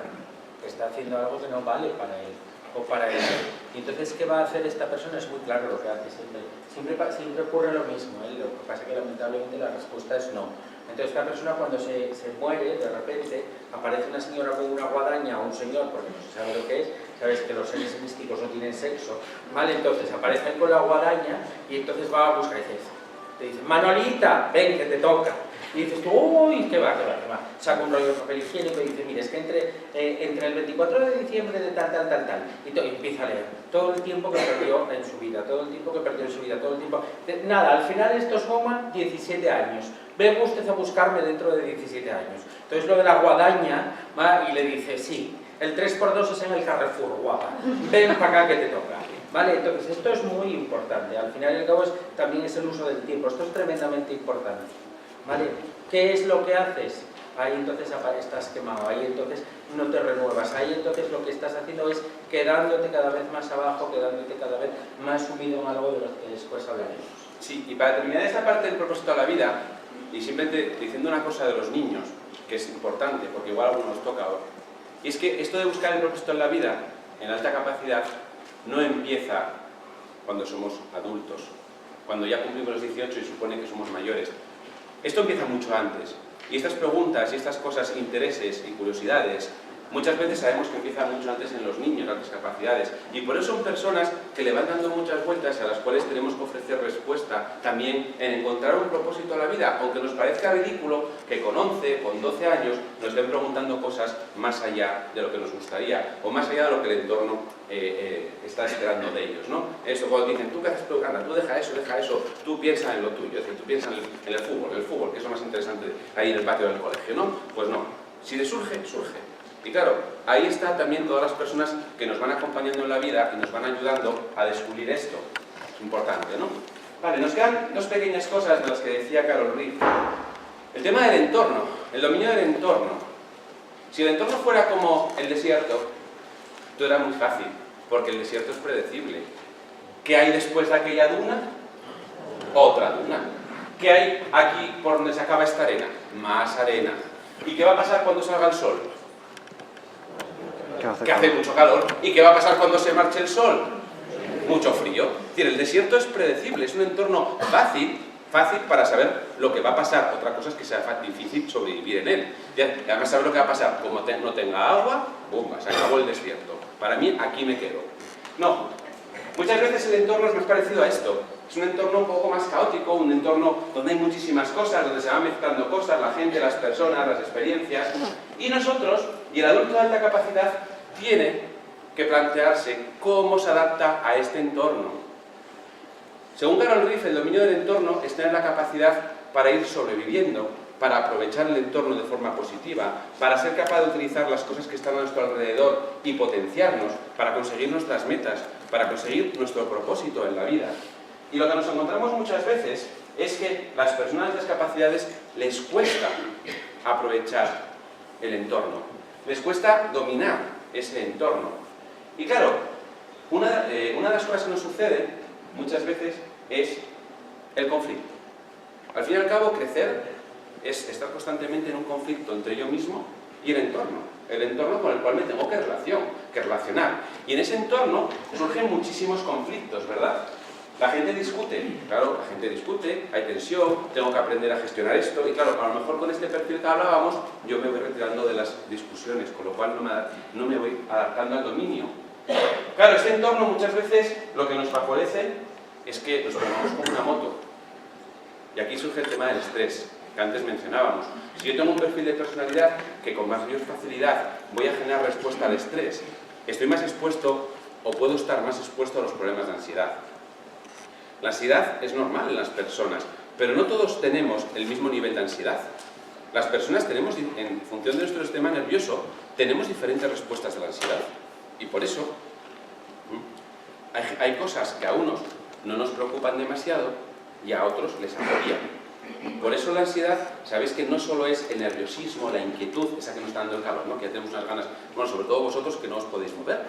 está haciendo algo que no vale para él o para ella. Y entonces, ¿qué va a hacer esta persona? Es muy claro lo que hace, siempre ocurre lo mismo, lo que pasa es que lamentablemente la respuesta es no. Entonces esta persona cuando se muere, de repente, aparece una señora con una guadaña o un señor, porque no se sabe lo que es, sabes que los seres místicos no tienen sexo, ¿vale? Entonces aparecen con la guadaña y entonces va a buscar y te dice, Manolita, ven que te toca. Y dices tú, uy, ¿qué va? Saca un rollo de papel higiénico y dice, mire, es que entre el 24 de diciembre de tal, y empieza a leer todo el tiempo que perdió en su vida, todo el tiempo. Nada, al final esto suma 17 años. Venga usted a buscarme dentro de 17 años. Entonces lo de la guadaña va y le dice, sí, el 3x2 es en el Carrefour, guapa, ven para acá que te toca. ¿Vale? Entonces esto es muy importante, al final y al cabo también es el uso del tiempo, esto es tremendamente importante. ¿Vale? ¿Qué es lo que haces? Ahí entonces estás quemado, ahí entonces no te renuevas, ahí entonces lo que estás haciendo es quedándote cada vez más abajo, quedándote cada vez más sumido en algo de lo que después hablaremos. Sí, y para terminar esta parte del propósito de la vida, y simplemente diciendo una cosa de los niños, que es importante, porque igual a algunos nos toca ahora, y es que esto de buscar el propósito en la vida, en alta capacidad, no empieza cuando somos adultos, cuando ya cumplimos los 18 y supone que somos mayores. Esto empieza mucho antes, y estas preguntas y estas cosas, intereses y curiosidades, muchas veces sabemos que empiezan mucho antes en los niños, las capacidades, y por eso son personas que le van dando muchas vueltas a las cuales tenemos que ofrecer respuesta también en encontrar un propósito a la vida, aunque nos parezca ridículo que con 11, con 12 años nos estén preguntando cosas más allá de lo que nos gustaría, o más allá de lo que el entorno está esperando de ellos, ¿no? Eso cuando te dicen, tú qué haces programa, tú deja eso, tú piensa en lo tuyo, es decir, tú piensas en el fútbol, que es lo más interesante ahí en el patio del colegio, ¿no? Pues no. Si le surge, surge. Y claro, ahí está también todas las personas que nos van acompañando en la vida y nos van ayudando a descubrir esto. Es importante, ¿no? Vale, nos quedan dos pequeñas cosas de las que decía Carol Reed. El tema del entorno, el dominio del entorno. Si el entorno fuera como el desierto, todo era muy fácil, porque el desierto es predecible. ¿Qué hay después de aquella duna? Otra duna. ¿Qué hay aquí por donde se acaba esta arena? Más arena. ¿Y qué va a pasar cuando salga el sol? Que hace mucho calor. ¿Y qué va a pasar cuando se marche el sol? Mucho frío. Es decir, el desierto es predecible, es un entorno fácil para saber lo que va a pasar. Otra cosa es que sea difícil sobrevivir en él. Y además saber lo que va a pasar. Como no tenga agua, ¡bumba! Se acabó el desierto. Para mí, aquí me quedo. No. Muchas veces el entorno es más parecido a esto. Es un entorno un poco más caótico, un entorno donde hay muchísimas cosas, donde se van mezclando cosas, la gente, las personas, las experiencias. Y nosotros, y el adulto de alta capacidad, tiene que plantearse cómo se adapta a este entorno. Según Carol Reed, el dominio del entorno es tener la capacidad para ir sobreviviendo, para aprovechar el entorno de forma positiva, para ser capaz de utilizar las cosas que están a nuestro alrededor y potenciarnos, para conseguir nuestras metas, para conseguir nuestro propósito en la vida. Y lo que nos encontramos muchas veces es que a las personas con discapacidades les cuesta aprovechar el entorno, les cuesta dominar ese entorno. Y claro, una de las cosas que nos sucede muchas veces es el conflicto. Al fin y al cabo, crecer es estar constantemente en un conflicto entre yo mismo y el entorno con el cual me tengo que relacionar. Y en ese entorno surgen muchísimos conflictos, ¿verdad? La gente discute, claro, la gente discute, hay tensión, tengo que aprender a gestionar esto, y claro, a lo mejor con este perfil que hablábamos, yo me voy retirando de las discusiones, con lo cual no me voy adaptando al dominio. Claro, este entorno muchas veces lo que nos favorece es que nos pongamos como una moto. Y aquí surge el tema del estrés, que antes mencionábamos. Si yo tengo un perfil de personalidad que con mayor facilidad voy a generar respuesta al estrés, estoy más expuesto o puedo estar más expuesto a los problemas de ansiedad. La ansiedad es normal en las personas, pero no todos tenemos el mismo nivel de ansiedad. Las personas tenemos, en función de nuestro sistema nervioso, tenemos diferentes respuestas a la ansiedad. Y por eso hay cosas que a unos no nos preocupan demasiado y a otros les agobian. Por eso la ansiedad, sabéis que no solo es el nerviosismo, la inquietud, esa que nos está dando el calor, ¿no? Que ya tenemos unas ganas, bueno, sobre todo vosotros que no os podéis mover.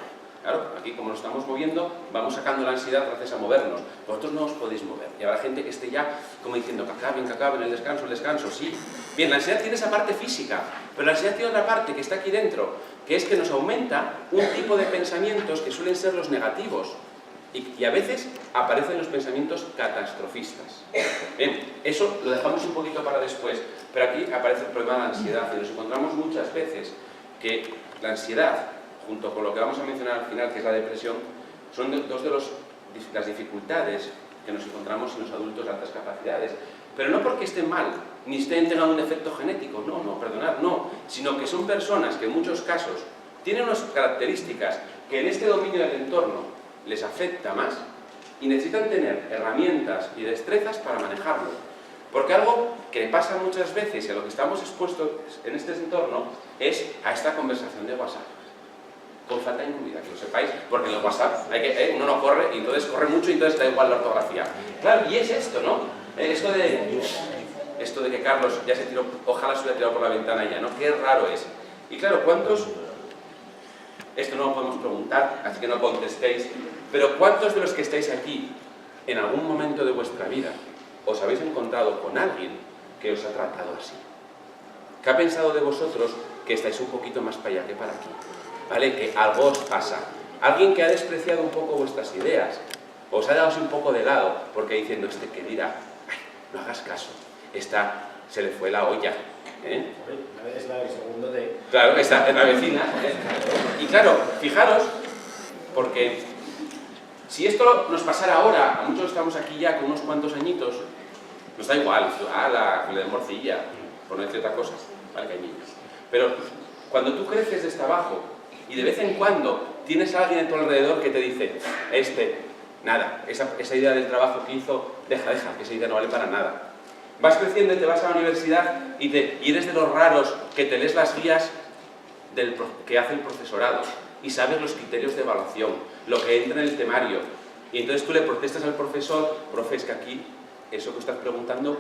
Claro, aquí como nos estamos moviendo, vamos sacando la ansiedad gracias a movernos. Vosotros no os podéis mover. Y habrá gente que esté ya como diciendo que acaben, el descanso, sí. Bien, la ansiedad tiene esa parte física, pero la ansiedad tiene otra parte que está aquí dentro, que es que nos aumenta un tipo de pensamientos que suelen ser los negativos. Y a veces aparecen los pensamientos catastrofistas. Bien, eso lo dejamos un poquito para después, pero aquí aparece el problema de la ansiedad y nos encontramos muchas veces que la ansiedad, junto con lo que vamos a mencionar al final, que es la depresión, son dos de las dificultades que nos encontramos en los adultos de altas capacidades. Pero no porque estén mal, ni estén teniendo un defecto genético, no, sino que son personas que en muchos casos tienen unas características que en este dominio del entorno les afecta más y necesitan tener herramientas y destrezas para manejarlo. Porque algo que pasa muchas veces y a lo que estamos expuestos en este entorno es a esta conversación de WhatsApp. Con falta incluida, que lo sepáis, porque en el WhatsApp uno no corre y entonces corre mucho y entonces da igual la ortografía. Claro, y es esto, ¿no? Esto de que Carlos ya se tiró, ojalá se hubiera tirado por la ventana ya, ¿no? Qué raro es. Y claro, ¿cuántos? Esto no lo podemos preguntar, así que no contestéis, pero ¿cuántos de los que estáis aquí, en algún momento de vuestra vida, os habéis encontrado con alguien que os ha tratado así? ¿Qué ha pensado de vosotros que estáis un poquito más para allá que para aquí? ¿Vale? Que algo os pasa. Alguien que ha despreciado un poco vuestras ideas, os ha dado así un poco de lado, porque diciendo, que dirá, ay, no hagas caso, se le fue la olla. Es la del segundo de... Claro, esta es la vecina. Y claro, fijaros, porque si esto nos pasara ahora, a muchos estamos aquí ya con unos cuantos añitos, nos da igual, la de morcilla, por no decir otra cosa, vale, que hay niños. Pero cuando tú creces desde abajo y de vez en cuando tienes a alguien a tu alrededor que te dice, nada, esa idea del trabajo que hizo, deja, que esa idea no vale para nada. Vas creciendo y te vas a la universidad y eres de los raros que te lees las guías que hace el profesorado y sabes los criterios de evaluación, lo que entra en el temario. Y entonces tú le protestas al profesor, profe, es que aquí eso que estás preguntando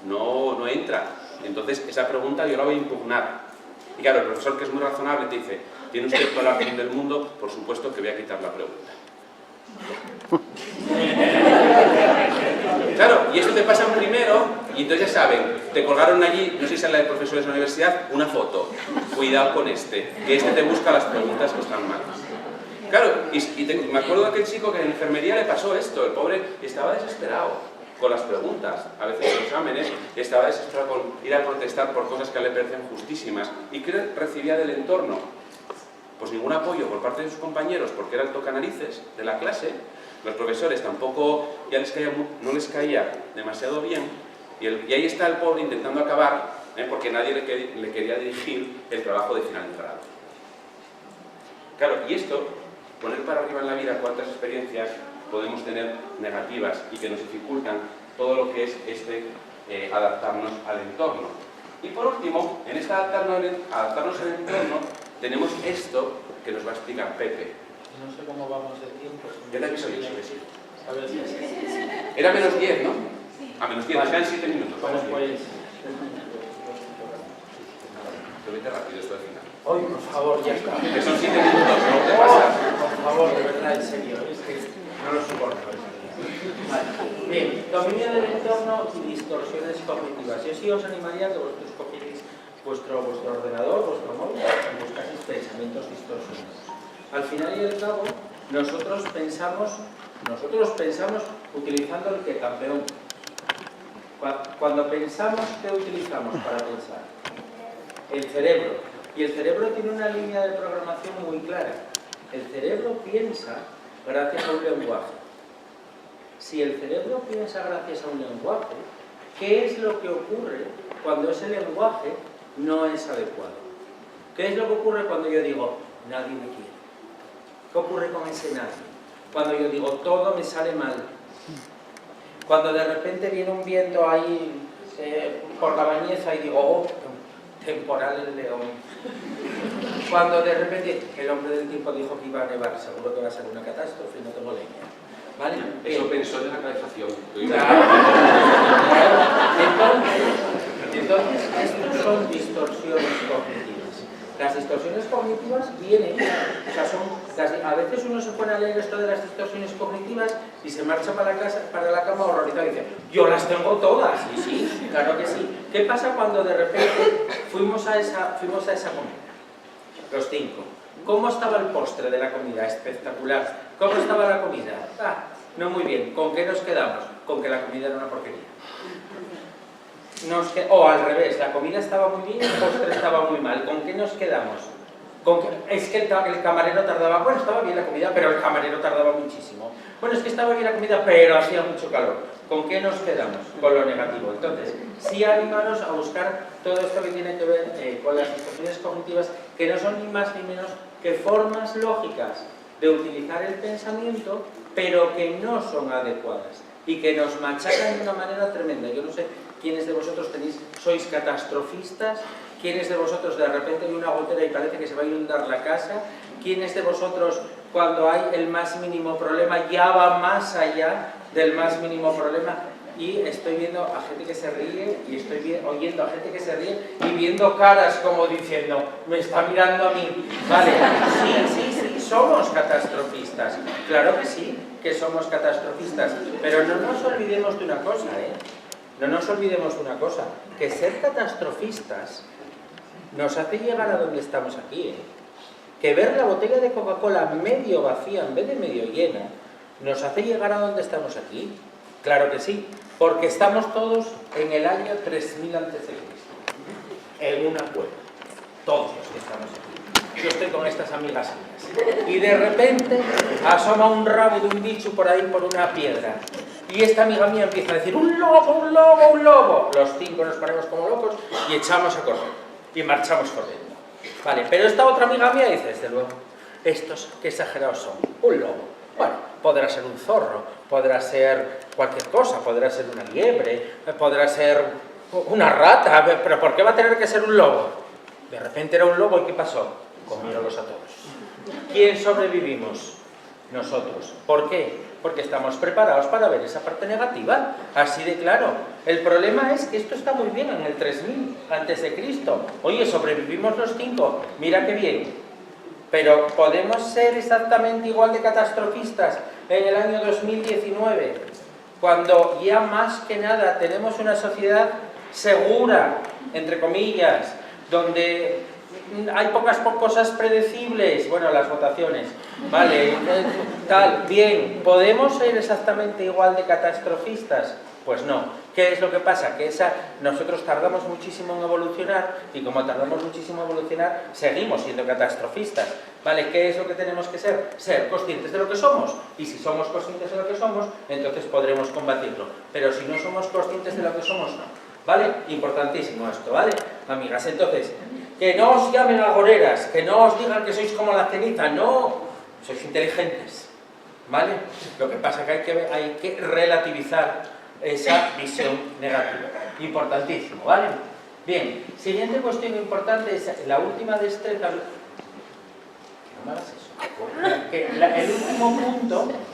no entra. Entonces esa pregunta yo la voy a impugnar. Y claro, el profesor, que es muy razonable, te dice, ¿tiene usted toda la razón del mundo? Por supuesto que voy a quitar la pregunta. Claro, y esto te pasa en primero, y entonces ya saben, te colgaron allí, no sé si es la de profesores de la universidad, una foto. Cuidado con este, que este te busca las preguntas que están mal. Claro, me acuerdo de aquel chico que en enfermería le pasó esto, el pobre estaba desesperado con las preguntas, a veces en los exámenes, estaba desesperado con ir a protestar por cosas que a él le parecen justísimas. ¿Y qué recibía del entorno? Pues ningún apoyo por parte de sus compañeros, porque era el tocanarices de la clase. Los profesores tampoco no les caía demasiado bien, y ahí está el pobre intentando acabar, porque nadie le quería dirigir el trabajo de final de grado. Claro, y esto, poner para arriba en la vida cuántas experiencias podemos tener negativas y que nos dificultan todo lo que es adaptarnos al entorno. Y por último, en esta adaptarnos al entorno, tenemos esto que nos va a explicar Pepe. No sé cómo vamos de tiempo. Ya te aviso yo, sí. A ver si es. Era menos 10, ¿no? A menos 10, nos quedan 7 minutos. Bueno, Vamos pues... bien. Pero vete rápido esto al final. Hoy, por favor, ya está. Que son 7 minutos, ¿no? ¿Qué pasa? Por favor, de verdad, en serio, es que no lo soporto. Vale. Bien, dominio del entorno y distorsiones cognitivas. Yo sí os animaría a que vosotros cogierais vuestro ordenador, vuestro móvil, y buscaseis pensamientos distorsionados. Al final y al cabo, nosotros pensamos utilizando el que campeón. Cuando pensamos, ¿qué utilizamos para pensar? El cerebro. Y el cerebro tiene una línea de programación muy clara. El cerebro piensa gracias a un lenguaje. Si el cerebro piensa gracias a un lenguaje, ¿qué es lo que ocurre cuando ese lenguaje no es adecuado? ¿Qué es lo que ocurre cuando yo digo, nadie me quiere? ¿Qué ocurre con ese nadie? Cuando yo digo, todo me sale mal. Cuando de repente viene un viento ahí por la bañeza y digo, oh, temporal en León. Cuando de repente el hombre del tiempo dijo que iba a nevar, seguro que va a ser una catástrofe y no tengo leña. ¿Vale? Eso pensó en la calefacción. Claro. Entonces, estos son distorsiones cognitivas. Las distorsiones cognitivas vienen, o sea, a veces uno se pone a leer esto de las distorsiones cognitivas y se marcha para la cama horrorizado y dice, yo las tengo todas. Y sí, claro que sí. ¿Qué pasa cuando de repente fuimos a esa comida? Los 5. ¿Cómo estaba el postre de la comida? Espectacular. ¿Cómo estaba la comida? No muy bien. ¿Con qué nos quedamos? Con que la comida era una porquería. O al revés, la comida estaba muy bien y el postre estaba muy mal. ¿Con qué nos quedamos? Es que el camarero tardaba... Bueno, estaba bien la comida, pero el camarero tardaba muchísimo. Bueno, es que estaba bien la comida, pero hacía mucho calor. ¿Con qué nos quedamos? Con lo negativo. Entonces, sí animaros a buscar todo esto que tiene que ver con las distorsiones cognitivas, que no son ni más ni menos que formas lógicas de utilizar el pensamiento, pero que no son adecuadas y que nos machacan de una manera tremenda. Yo no sé quiénes de vosotros sois catastrofistas, quiénes de vosotros de repente hay una gotera y parece que se va a inundar la casa, quiénes de vosotros cuando hay el más mínimo problema ya va más allá del más mínimo problema. Y estoy viendo a gente que se ríe y estoy oyendo a gente que se ríe y viendo caras como diciendo, me está mirando a mí. Vale, sí, somos catastrofistas. Claro que sí, que somos catastrofistas. Pero no nos olvidemos de una cosa, No nos olvidemos de una cosa, que ser catastrofistas nos hace llegar a donde estamos aquí, Que ver la botella de Coca-Cola medio vacía en vez de medio llena nos hace llegar a donde estamos aquí. Claro que sí, porque estamos todos en el año 3000 a.C. en una cueva, todos los que estamos aquí. Yo estoy con estas amigas mías y de repente asoma un rabo de un bicho por ahí por una piedra y esta amiga mía empieza a decir ¡un lobo, un lobo, un lobo! Los 5 nos ponemos como locos y echamos a correr y marchamos corriendo. Vale, pero esta otra amiga mía dice, desde luego, estos que exagerados son, un lobo. Bueno, podrá ser un zorro, podrá ser cualquier cosa, podrá ser una liebre, podrá ser una rata, pero ¿por qué va a tener que ser un lobo? De repente era un lobo y ¿qué pasó? Comiéronlos a todos. ¿Quién sobrevivimos? Nosotros. ¿Por qué? Porque estamos preparados para ver esa parte negativa, así de claro. El problema es que esto está muy bien en el 3000 a.C. Oye, sobrevivimos los 5, mira qué bien. Pero ¿podemos ser exactamente igual de catastrofistas en el año 2019? Cuando ya más que nada tenemos una sociedad segura, entre comillas, donde hay pocas cosas predecibles, bueno, las votaciones, vale, tal, bien, ¿podemos ser exactamente igual de catastrofistas? Pues no. ¿Qué es lo que pasa? Que nosotros tardamos muchísimo en evolucionar y como tardamos muchísimo en evolucionar, seguimos siendo catastrofistas, ¿vale? ¿Qué es lo que tenemos que ser? Ser conscientes de lo que somos, y si somos conscientes de lo que somos, entonces podremos combatirlo, pero si no somos conscientes de lo que somos, no, ¿vale? Importantísimo esto, ¿vale? Amigas, entonces, que no os llamen agoreras, que no os digan que sois como la ceniza, no, sois inteligentes, ¿vale? Lo que pasa es que hay que relativizar esa visión negativa. Importantísimo, ¿vale? Bien, siguiente cuestión importante es la última destreza. No me hagas eso.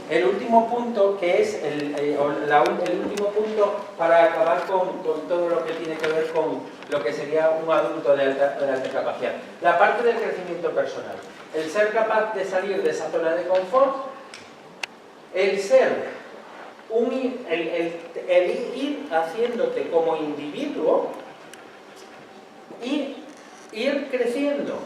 El último punto que es el último punto para acabar con todo lo que tiene que ver con lo que sería un adulto de alta capacidad. La parte del crecimiento personal. El ser capaz de salir de esa zona de confort, el ser el ir haciéndote como individuo y ir creciendo,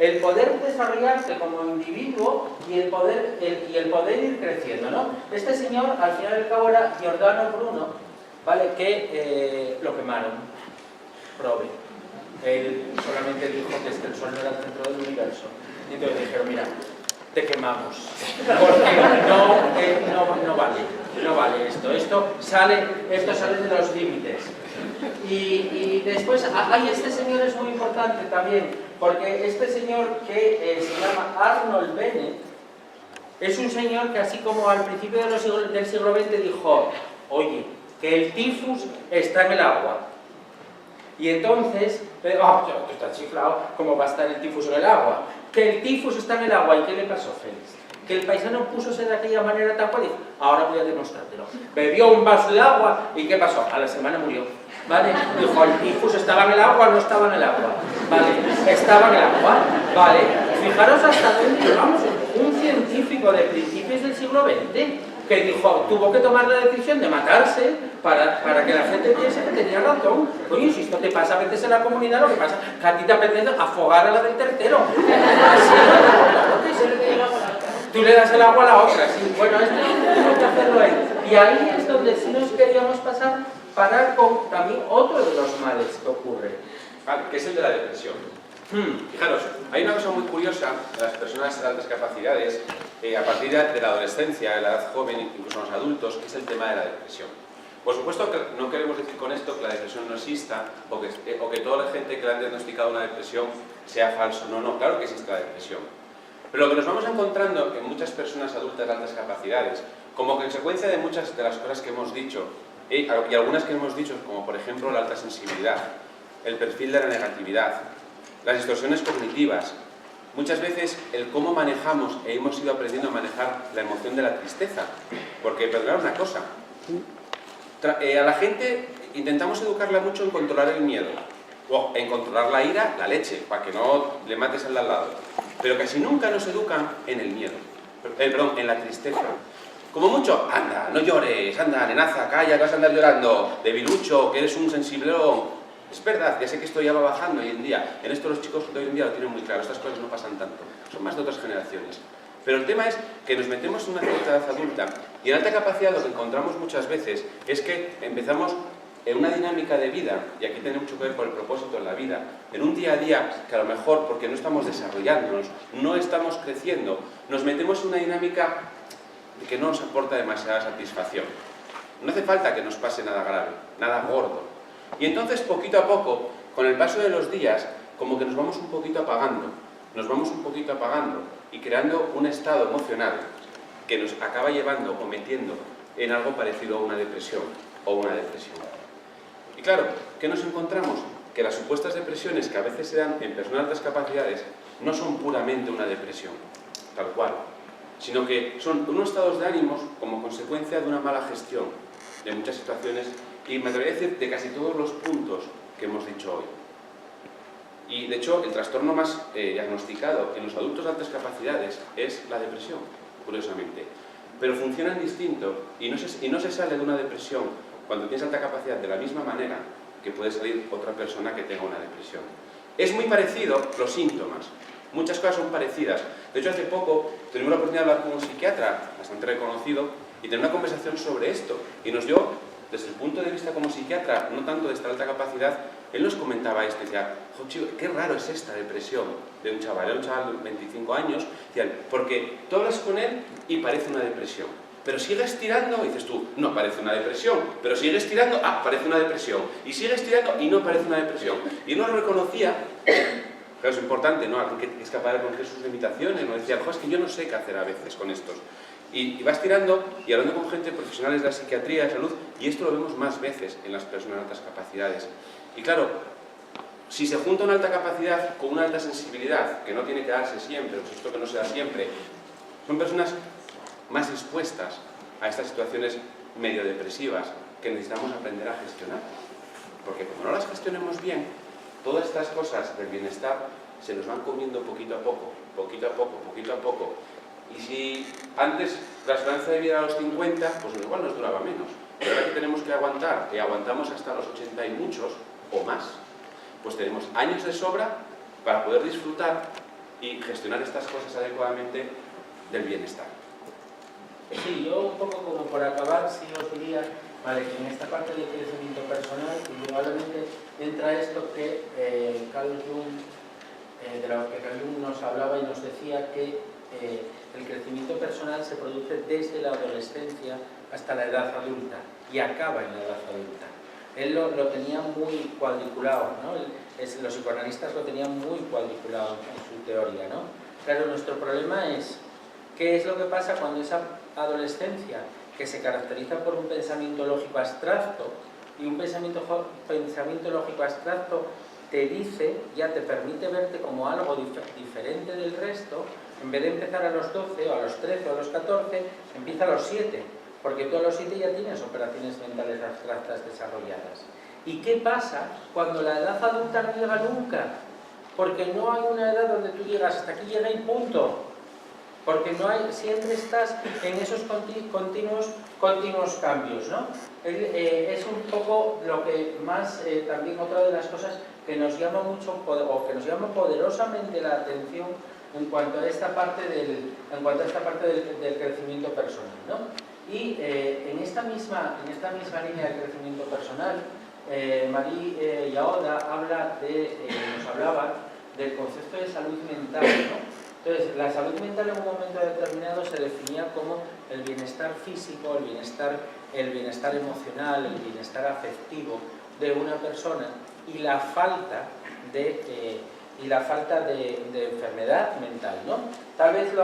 el poder desarrollarte como individuo y el poder ir creciendo, ¿no? Este señor, al final del cabo, era Giordano Bruno, ¿vale? Que lo quemaron, Prove. Él solamente dijo que el sol no era el centro del universo. Y entonces dijeron, mira, te quemamos, porque no vale esto sale de los límites. Y después, este señor es muy importante también, porque este señor que se llama Arnold Bennett, es un señor que así como al principio del siglo XX dijo, oye, que el tifus está en el agua. Y entonces, tú estás chiflado, ¿cómo va a estar el tifus en el agua? Que el tifus está en el agua. ¿Y qué le pasó, Félix? Que el paisano púsose de aquella manera tan cual, ahora voy a demostrártelo. Bebió un vaso de agua y ¿qué pasó? A la semana murió. ¿Vale? Dijo, el tifus estaba en el agua o no estaba en el agua. ¿Vale? Estaba en el agua. ¿Vale? Fijaros hasta dónde llegamos. Un científico de principios del siglo XX que dijo, tuvo que tomar la decisión de matarse para que la gente piense que tenía razón. Oye, si esto te pasa a veces en la comunidad, lo que pasa es que a ti te apetece afogar a la del tercero. Así, tú le das el agua a la otra. Sí, bueno, esto tenemos que hacerlo ahí. Y ahí es donde sí nos queríamos parar con también otro de los males que ocurre. Que es el de la depresión. Fijaros, hay una cosa muy curiosa de las personas de altas capacidades a partir de la adolescencia, de la edad joven, incluso en los adultos, que es el tema de la depresión. Por supuesto que no queremos decir con esto que la depresión no exista o que toda la gente que le han diagnosticado una depresión sea falso. No, claro que existe la depresión. Pero lo que nos vamos encontrando en muchas personas adultas de altas capacidades, como consecuencia de muchas de las cosas que hemos dicho, y algunas que hemos dicho, como por ejemplo la alta sensibilidad, el perfil de la negatividad, las distorsiones cognitivas, muchas veces el cómo manejamos e hemos ido aprendiendo a manejar la emoción de la tristeza. Porque, perdonad una cosa, a la gente intentamos educarla mucho en controlar el miedo, o en controlar la ira, la leche, para que no le mates al lado. Pero casi nunca nos educan en el miedo, perdón, en la tristeza. Como mucho, anda, no llores, anda, nenaza, calla, que vas a andar llorando, debilucho, que eres un sensiblón. Es verdad, ya sé que esto ya va bajando hoy en día. En esto los chicos de hoy en día lo tienen muy claro, estas cosas no pasan tanto, son más de otras generaciones. Pero el tema es que nos metemos en una cierta edad adulta y en alta capacidad lo que encontramos muchas veces es que empezamos en una dinámica de vida, y aquí tiene mucho que ver con el propósito en la vida, en un día a día que a lo mejor porque no estamos desarrollándonos, no estamos creciendo, nos metemos en una dinámica que no nos aporta demasiada satisfacción. No hace falta que nos pase nada grave, nada gordo. Y entonces, poquito a poco, con el paso de los días, como que nos vamos un poquito apagando y creando un estado emocional que nos acaba llevando o metiendo en algo parecido a una depresión o una depresión. Y claro, ¿qué nos encontramos? Que las supuestas depresiones que a veces se dan en personas de altas capacidades no son puramente una depresión, tal cual, sino que son unos estados de ánimos como consecuencia de una mala gestión de muchas situaciones y me atrevería a decir de casi todos los puntos que hemos dicho hoy. Y de hecho, el trastorno más diagnosticado en los adultos de altas capacidades es la depresión, curiosamente. Pero funcionan distinto y no se sale de una depresión cuando tienes alta capacidad de la misma manera que puede salir otra persona que tenga una depresión. Es muy parecido los síntomas, muchas cosas son parecidas. De hecho, hace poco tuvimos la oportunidad de hablar con un psiquiatra bastante reconocido y tener una conversación sobre esto. Y nos dio, desde el punto de vista como psiquiatra, no tanto de esta alta capacidad, él nos comentaba esto y decía, jo, chico, qué raro es esta depresión de un chaval. Era un chaval de 25 años, decían, porque tú hablas con él y parece una depresión. Pero sigues tirando, y dices tú, no parece una depresión, pero sigues tirando, parece una depresión, y sigues tirando y no parece una depresión. Y no lo reconocía, claro, es importante, ¿no? Alguien que es capaz de reconocer sus limitaciones, ¿no? Decía, es que yo no sé qué hacer a veces con estos. Y vas tirando y hablando con gente profesionales de la psiquiatría, de salud, y esto lo vemos más veces en las personas de altas capacidades. Y claro, si se junta una alta capacidad con una alta sensibilidad, que no tiene que darse siempre, o esto que no se da siempre, son personas más expuestas a estas situaciones medio depresivas que necesitamos aprender a gestionar. Porque como no las gestionemos bien, todas estas cosas del bienestar se nos van comiendo poquito a poco, poquito a poco, poquito a poco. Y si antes la esperanza de vida a los 50, pues igual nos duraba menos. Pero ahora que tenemos que aguantar, y aguantamos hasta los 80 y muchos, o más, pues tenemos años de sobra para poder disfrutar y gestionar estas cosas adecuadamente del bienestar. Sí, yo un poco como por acabar, sí os diría, vale, que en esta parte del crecimiento personal, indudablemente entra esto que Carl Jung, de lo que Carl Jung nos hablaba y nos decía que el crecimiento personal se produce desde la adolescencia hasta la edad adulta y acaba en la edad adulta. Él lo tenía muy cuadriculado, ¿no? Los psicoanalistas lo tenían muy cuadriculado en su teoría, ¿no? Claro, nuestro problema es ¿qué es lo que pasa cuando esa adolescencia, que se caracteriza por un pensamiento lógico abstracto, y un pensamiento lógico abstracto te dice, ya te permite verte como algo diferente del resto, en vez de empezar a los 12, o a los 13, o a los 14, empieza a los 7, porque tú a los 7 ya tienes operaciones mentales abstractas desarrolladas. ¿Y qué pasa cuando la edad adulta no llega nunca? Porque no hay una edad donde tú llegas, hasta aquí llega y punto. Porque no hay, siempre estás en esos continuos cambios, ¿no? Es un poco lo que más, también otra de las cosas que nos llama mucho, o que nos llama poderosamente la atención en cuanto a esta parte del crecimiento personal, ¿no? Y en esta misma línea del crecimiento personal, Marie Yaoda nos hablaba del concepto de salud mental, ¿no? Entonces, la salud mental en un momento determinado se definía como el bienestar físico, el bienestar emocional, el bienestar afectivo de una persona y la falta de enfermedad mental, ¿no? Tal vez el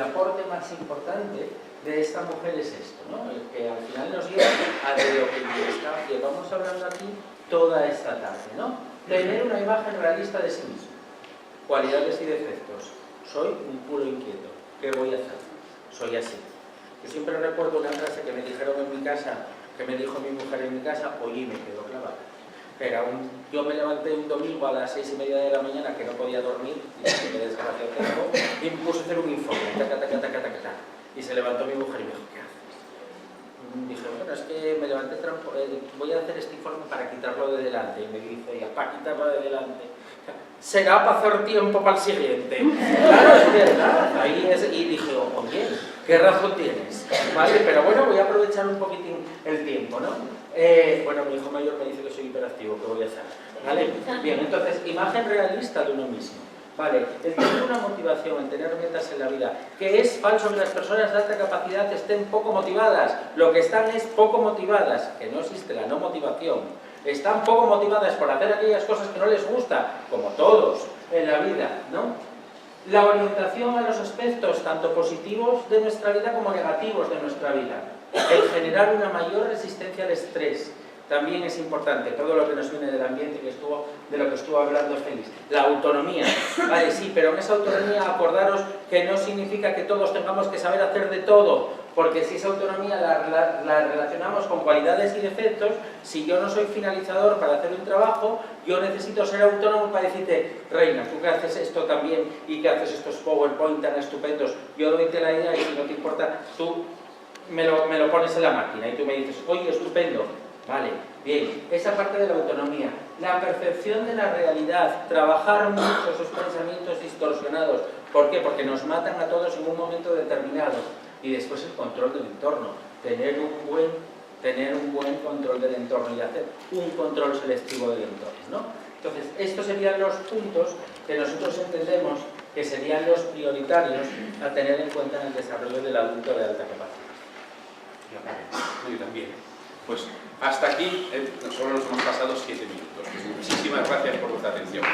aporte más importante de esta mujer es esto, ¿no? El que al final nos lleva a de lo que vamos hablando aquí toda esta tarde, ¿no? Tener una imagen realista de sí mismo. Cualidades y defectos. Soy un puro inquieto. ¿Qué voy a hacer? Soy así. Yo siempre recuerdo una frase que me dijeron en mi casa, que me dijo mi mujer en mi casa, oye, me quedó clavada. Yo me levanté un domingo a las 6:30 de la mañana que no podía dormir, y dije, qué desgracia tengo, y me puse a hacer un informe, y se levantó mi mujer y me dijo, ¿qué haces? Dije, bueno, es que me levanté, voy a hacer este informe para quitarlo de delante. Y me dice ella, para quitarlo de delante. Será para hacer tiempo para el siguiente. Claro, es verdad. Y dije, oye, ¿qué razón tienes? Vale, pero bueno, voy a aprovechar un poquitín el tiempo, ¿no? Bueno, mi hijo mayor me dice que soy hiperactivo, ¿qué voy a hacer? ¿Vale? Bien, entonces, imagen realista de uno mismo. Vale, el tener una motivación, el tener metas en la vida, que es falso que las personas de alta capacidad estén poco motivadas. Lo que están es poco motivadas, que no existe la no motivación. Están poco motivadas por hacer aquellas cosas que no les gusta, como todos en la vida, ¿no? La orientación a los aspectos tanto positivos de nuestra vida como negativos de nuestra vida. El generar una mayor resistencia al estrés. También es importante, todo lo que nos viene del ambiente de lo que estuvo hablando Félix. La autonomía, vale, sí, pero en esa autonomía acordaros que no significa que todos tengamos que saber hacer de todo, porque si esa autonomía la relacionamos con cualidades y defectos, si yo no soy finalizador para hacer un trabajo, yo necesito ser autónomo para decirte, Reina, tú que haces esto también y que haces estos PowerPoint tan estupendos, yo doy la idea y si no te importa, tú me lo pones en la máquina y tú me dices, oye, estupendo. Vale, bien, esa parte de la autonomía, la percepción de la realidad, trabajar mucho esos pensamientos distorsionados. ¿Por qué? Porque nos matan a todos en un momento determinado. Y después el control del entorno, tener un buen control del entorno y hacer un control selectivo del entorno, ¿no? Entonces, estos serían los puntos que nosotros entendemos que serían los prioritarios a tener en cuenta en el desarrollo del adulto de alta capacidad. Yo también. Pues hasta aquí, solo nos hemos pasado 7 minutos. Muchísimas gracias por vuestra atención.